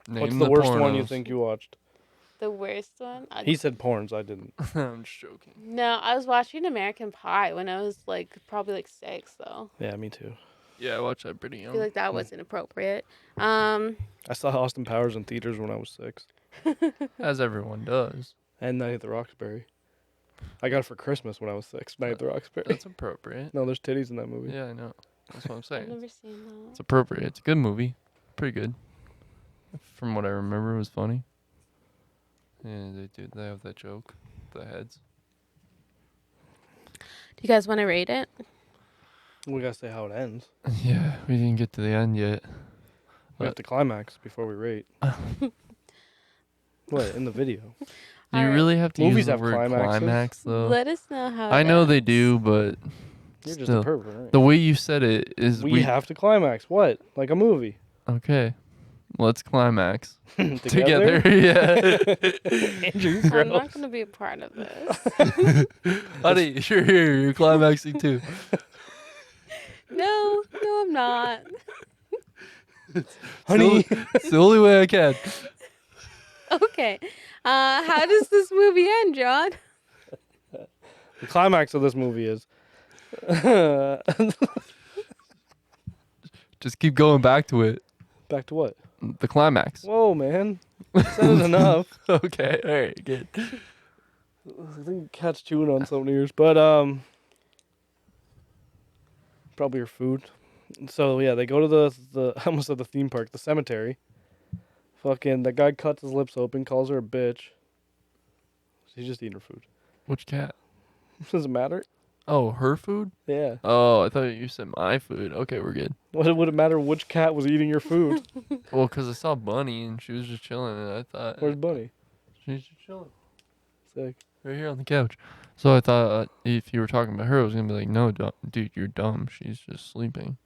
Name What's the worst one you pornos. think you watched? The worst one? He said porns. I didn't. I'm just joking. No, I was watching American Pie when I was like probably like 6 though. Yeah, me too. Yeah, I watched that pretty I young. feel like that wasn't appropriate. I saw Austin Powers in theaters when I was 6. As everyone does. And Night at the Roxbury. I got it for Christmas when I was 6. Night at the Roxbury. That's appropriate. No, there's titties in that movie. Yeah, I know. That's what I'm I've saying. never seen It's that. appropriate. It's a good movie. Pretty good. From what I remember, it was funny. Yeah, they have that joke. The heads. Do you guys want to rate it? We gotta say how it ends. Yeah, we didn't get to the end yet. We have to climax before we rate. What, in the video? Do you Alright. really have to Movies use the have word climaxes. climax though? Let us know how I it know they ends. do, but You're just still, a pervert, right? the way you said it is We have to climax. What? Like a movie. okay. Let's climax Together? together. Yeah, Andrew, you I'm gross. not going to be a part of this. honey, you're here. You're climaxing too. No, I'm not. Honey. It's the only way I can. Okay. How does this movie end, John? The climax of this movie is Just keep going back to it. back to what? The climax. Whoa, man. Said it enough. Okay. All right. Good. I think cat's chewing on something ears, but probably your food. So yeah, they go to the I almost said the theme park, the cemetery. Fucking that guy cuts his lips open, calls her a bitch. She's just eating her food. Which cat? Doesn't matter. Oh, her food? Yeah. Oh, I thought you said my food. Okay, we're good. What would it matter which cat was eating your food? Well, because I saw Bunny and she was just chilling, and I thought Where's Bunny? she's just chilling Sick. right here on the couch. So I thought if you were talking about her, I was gonna be like, no, dude, you're dumb. She's just sleeping.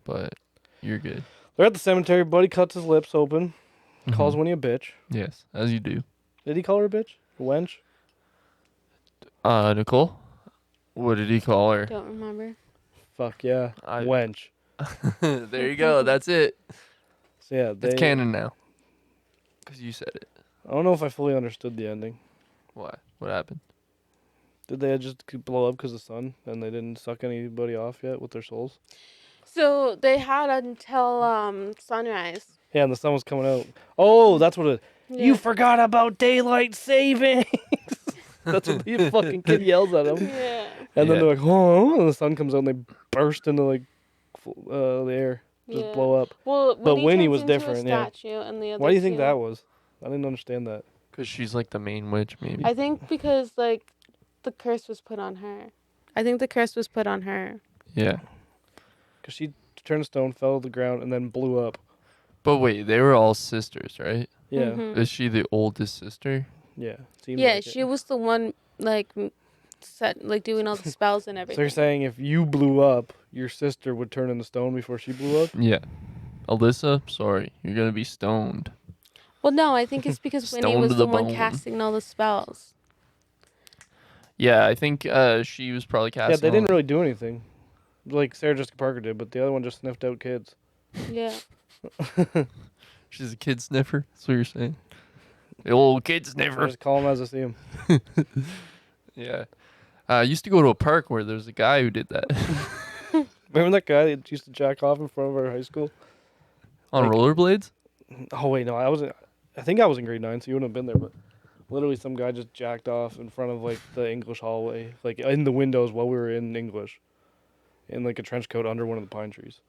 But you're good. They're at the cemetery. Buddy cuts his lips open, calls Mhm. Winnie a bitch. Yes, as you do. Did he call her a bitch? A wench? Nicole? What did he call her? Don't remember. Fuck yeah. Wench. There you go. That's it. So yeah, It's canon now. Because you said it. I don't know if I fully understood the ending. Why? What happened? Did they just blow up because of the sun and they didn't suck anybody off yet with their souls? So they had until sunrise. Yeah, and the sun was coming out. Oh, that's what it. Yeah. You forgot about daylight saving. That's what the fucking kid yells at him. Yeah. And then Yeah. they're like, oh, and the sun comes out and they burst into like the air, just Yeah. blow up. Well, But when he Winnie turns was into different, a yeah. statue and the other Why do you think two- that was? I didn't understand that. Because she's like the main witch, maybe. I think because like the curse was put on her. I think the curse was put on her. Yeah. Because she turned stone, fell to the ground, and then blew up. But wait, they were all sisters, right? Yeah, Mhm. Is she the oldest sister? yeah. Seems Yeah, like she it. was the one like set like doing all the spells and So everything. you're saying if you blew up, your sister would turn into stone before she blew up? Yeah. Alyssa, sorry, you're gonna be stoned. Well, no, I think it's because Winnie Stoned was to the the one bone. casting all the spells. Yeah, I think she was probably casting. Yeah, they all- didn't really do anything. Like Sarah Jessica Parker did, but the other one just sniffed out kids. Yeah. She's a kid sniffer. That's what you're saying. The old kid I sniffer. just call them as I see them. Yeah. I used to go to a park where there's a guy who did that Remember that guy that used to jack off in front of our high school? on Like- rollerblades. Oh wait, no, I wasn't. I think I was in grade 9, so you wouldn't have been there. But literally, some guy just jacked off in front of like the English hallway, like in the windows while we were in English, in like a trench coat under one of the pine trees.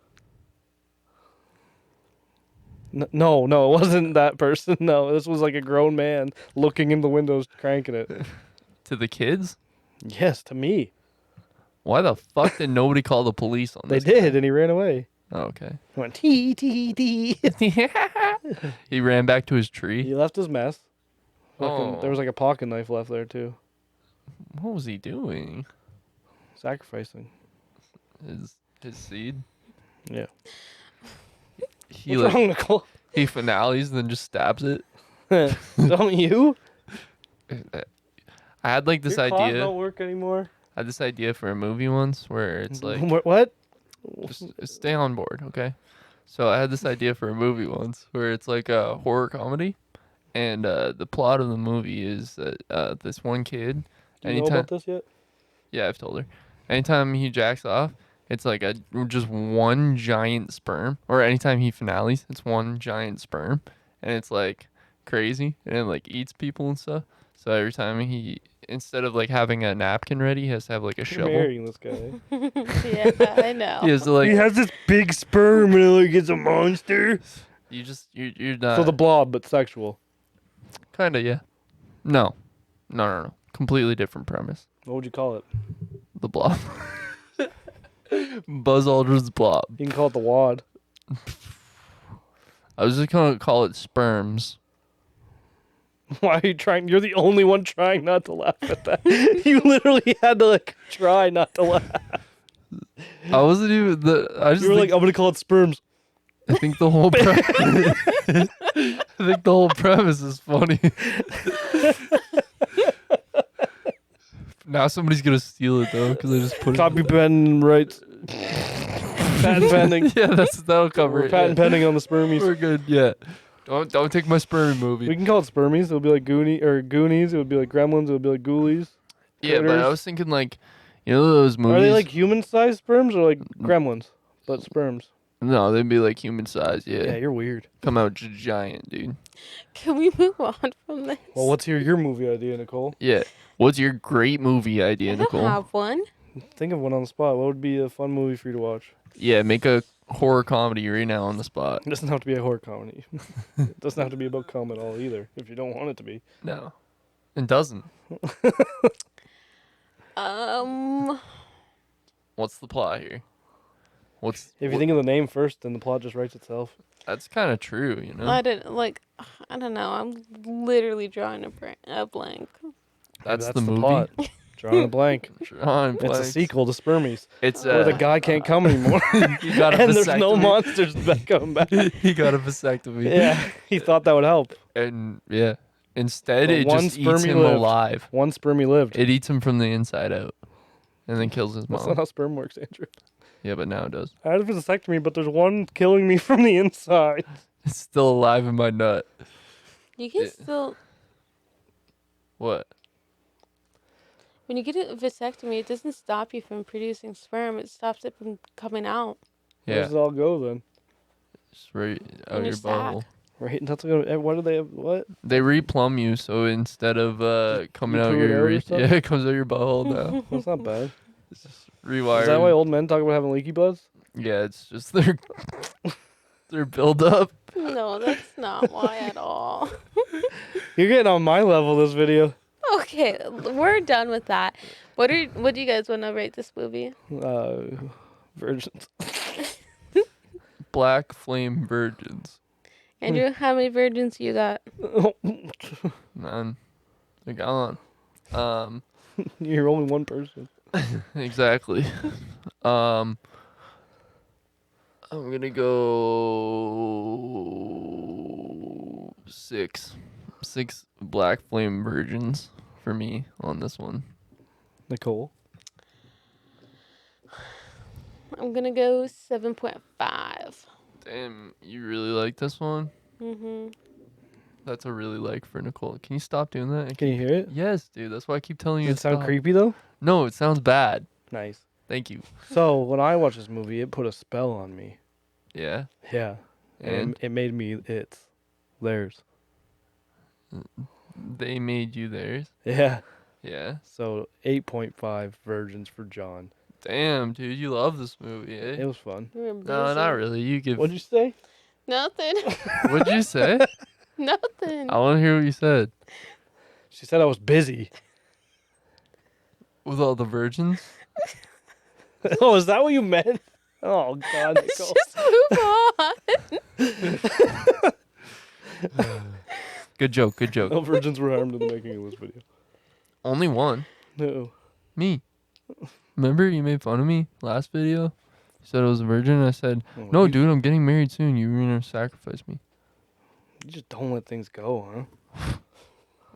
No, it wasn't that person. No, this was like a grown man looking in the windows, cranking it. To the kids? Yes, to me. Why the fuck did nobody call the police on They this? did, and he ran away. Oh, okay. He went tee tee tee. He ran back to his tree. He left his mess. Fucking, Oh. There was like a pocket knife left there too. What was he doing? Sacrificing. His seed. Yeah. He What's like wrong, Nicole? he finales and then just stabs it. Don't you? I had like this Your claws idea. don't work anymore. I had this idea for a movie once where it's like What? just stay on board, okay? So I had this idea for a movie once where it's like a horror comedy, and the plot of the movie is that this one kid, Do you know about this yet? yeah, I've told her, anytime he jacks off, it's like just one giant sperm, or anytime he finales, it's one giant sperm, and it's like crazy, and it like eats people and stuff. So every time instead of like having a napkin ready, he has to have like a You're shovel. marrying this guy. Yeah, I know. He has to like has this big sperm and like it's a monster. you're not So the blob, but sexual. kind of, yeah. No. Completely different premise. What would you call it? The Blob. Buzz Aldrin's Blob. You can call it the wad. I was just gonna call it sperms. Why are you trying? You're the only one trying not to laugh at that. You literally had to like try not to laugh. I wasn't even I just You were like, think, I'm gonna call it sperms. I think the whole I think the whole premise is funny. Now somebody's gonna steal it though, because I just put Copy pen rights. Patent pending. it. Yeah, that'll cover We're it. patent yeah. pending on the spermies. We're good. Yeah. Don't take my sperm We movie. can call it spermies. It'll be like Goonies. It would be like Gremlins. It would be like Ghoulies. Yeah, but I critters. was thinking like, you know those movies. Are they like human-sized sperms or like Gremlins, but sperms? No, they'd be like human size. Yeah, Yeah. you're weird. Come out giant, dude. Can we move on from this? Well, what's your movie idea, Nicole? Yeah. What's your great movie idea, I don't Nicole? have one. Think of one on the spot. What would be a fun movie for you to watch? Yeah, make a horror comedy right now on the spot. It doesn't have to be a horror comedy. It doesn't have to be about cum at all either, if you don't want it to be. No. It doesn't. What's the plot here? If you think of the name first, then the plot just writes itself. That's kind of true, you know? I didn't like. I don't know. I'm literally drawing a blank. That's Maybe the movie. plot. Drawing a blank. Drawing It's a blanks. sequel to Spermies, It's where the guy can't come anymore, he got a and there's no vasectomy. monsters that come back. He got a vasectomy. Yeah, he thought that would help. And yeah, Instead, But it one just eats spermie him lived. alive. One spermie lived. It eats him from the inside out, and then kills his That's mom. not how sperm works, Andrew. Yeah, but now it does. I had a vasectomy, but there's one killing me from the inside. It's still alive in my nut. You can still, What? when you get a vasectomy, it doesn't stop you from producing sperm. It stops it from coming out. Where Yeah, does it all go then? just right out In your your sack. butthole. Right? That's what do they have? What? They replumb you, so instead of coming you out poo it out or your something? yeah, it comes out your butthole now. That's not bad. It's just rewired. Is that why old men talk about having leaky butts? Yeah, it's just their build up. No, that's not why at all. You're getting on my level this video. Okay, we're done with that. What do you guys want to rate this movie? Virgins. Black flame virgins. Andrew, how many virgins you got? None. They're gone. You're only one person. Exactly. I'm gonna go 6. 6 black flame virgins for me on this one. Nicole. I'm gonna go 7.5. Damn, you really like this one? Mhm. That's a really like for Nicole. Can you stop doing that? Can you hear it? Yes, dude. That's why I keep telling you Does it to sound stop. creepy though? No, it sounds bad. Nice. Thank you. So when I watched this movie, it put a spell on me. Yeah. Yeah. And it made me theirs. They made you theirs. Yeah. Yeah. So 8.5 virgins for John. Damn, dude, you love this movie, eh? It was fun. You're No, not really. You give. What'd you say? Nothing. What'd you say? Nothing. I want to hear what you said. She said I was busy. With all the virgins. Oh, is that what you meant? Oh God, Nicole. Just move on. Good joke. Good joke. No virgins were harmed in the making of this video. Only one. No. Me. Remember you made fun of me last video? You said I was a virgin. And I said, Oh, no, you, dude, I'm getting married soon. You were gonna sacrifice me. You just don't let things go, huh?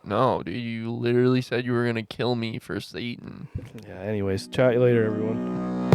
No, dude, you literally said you were gonna kill me for Satan. Yeah. Anyways, chat you later, everyone.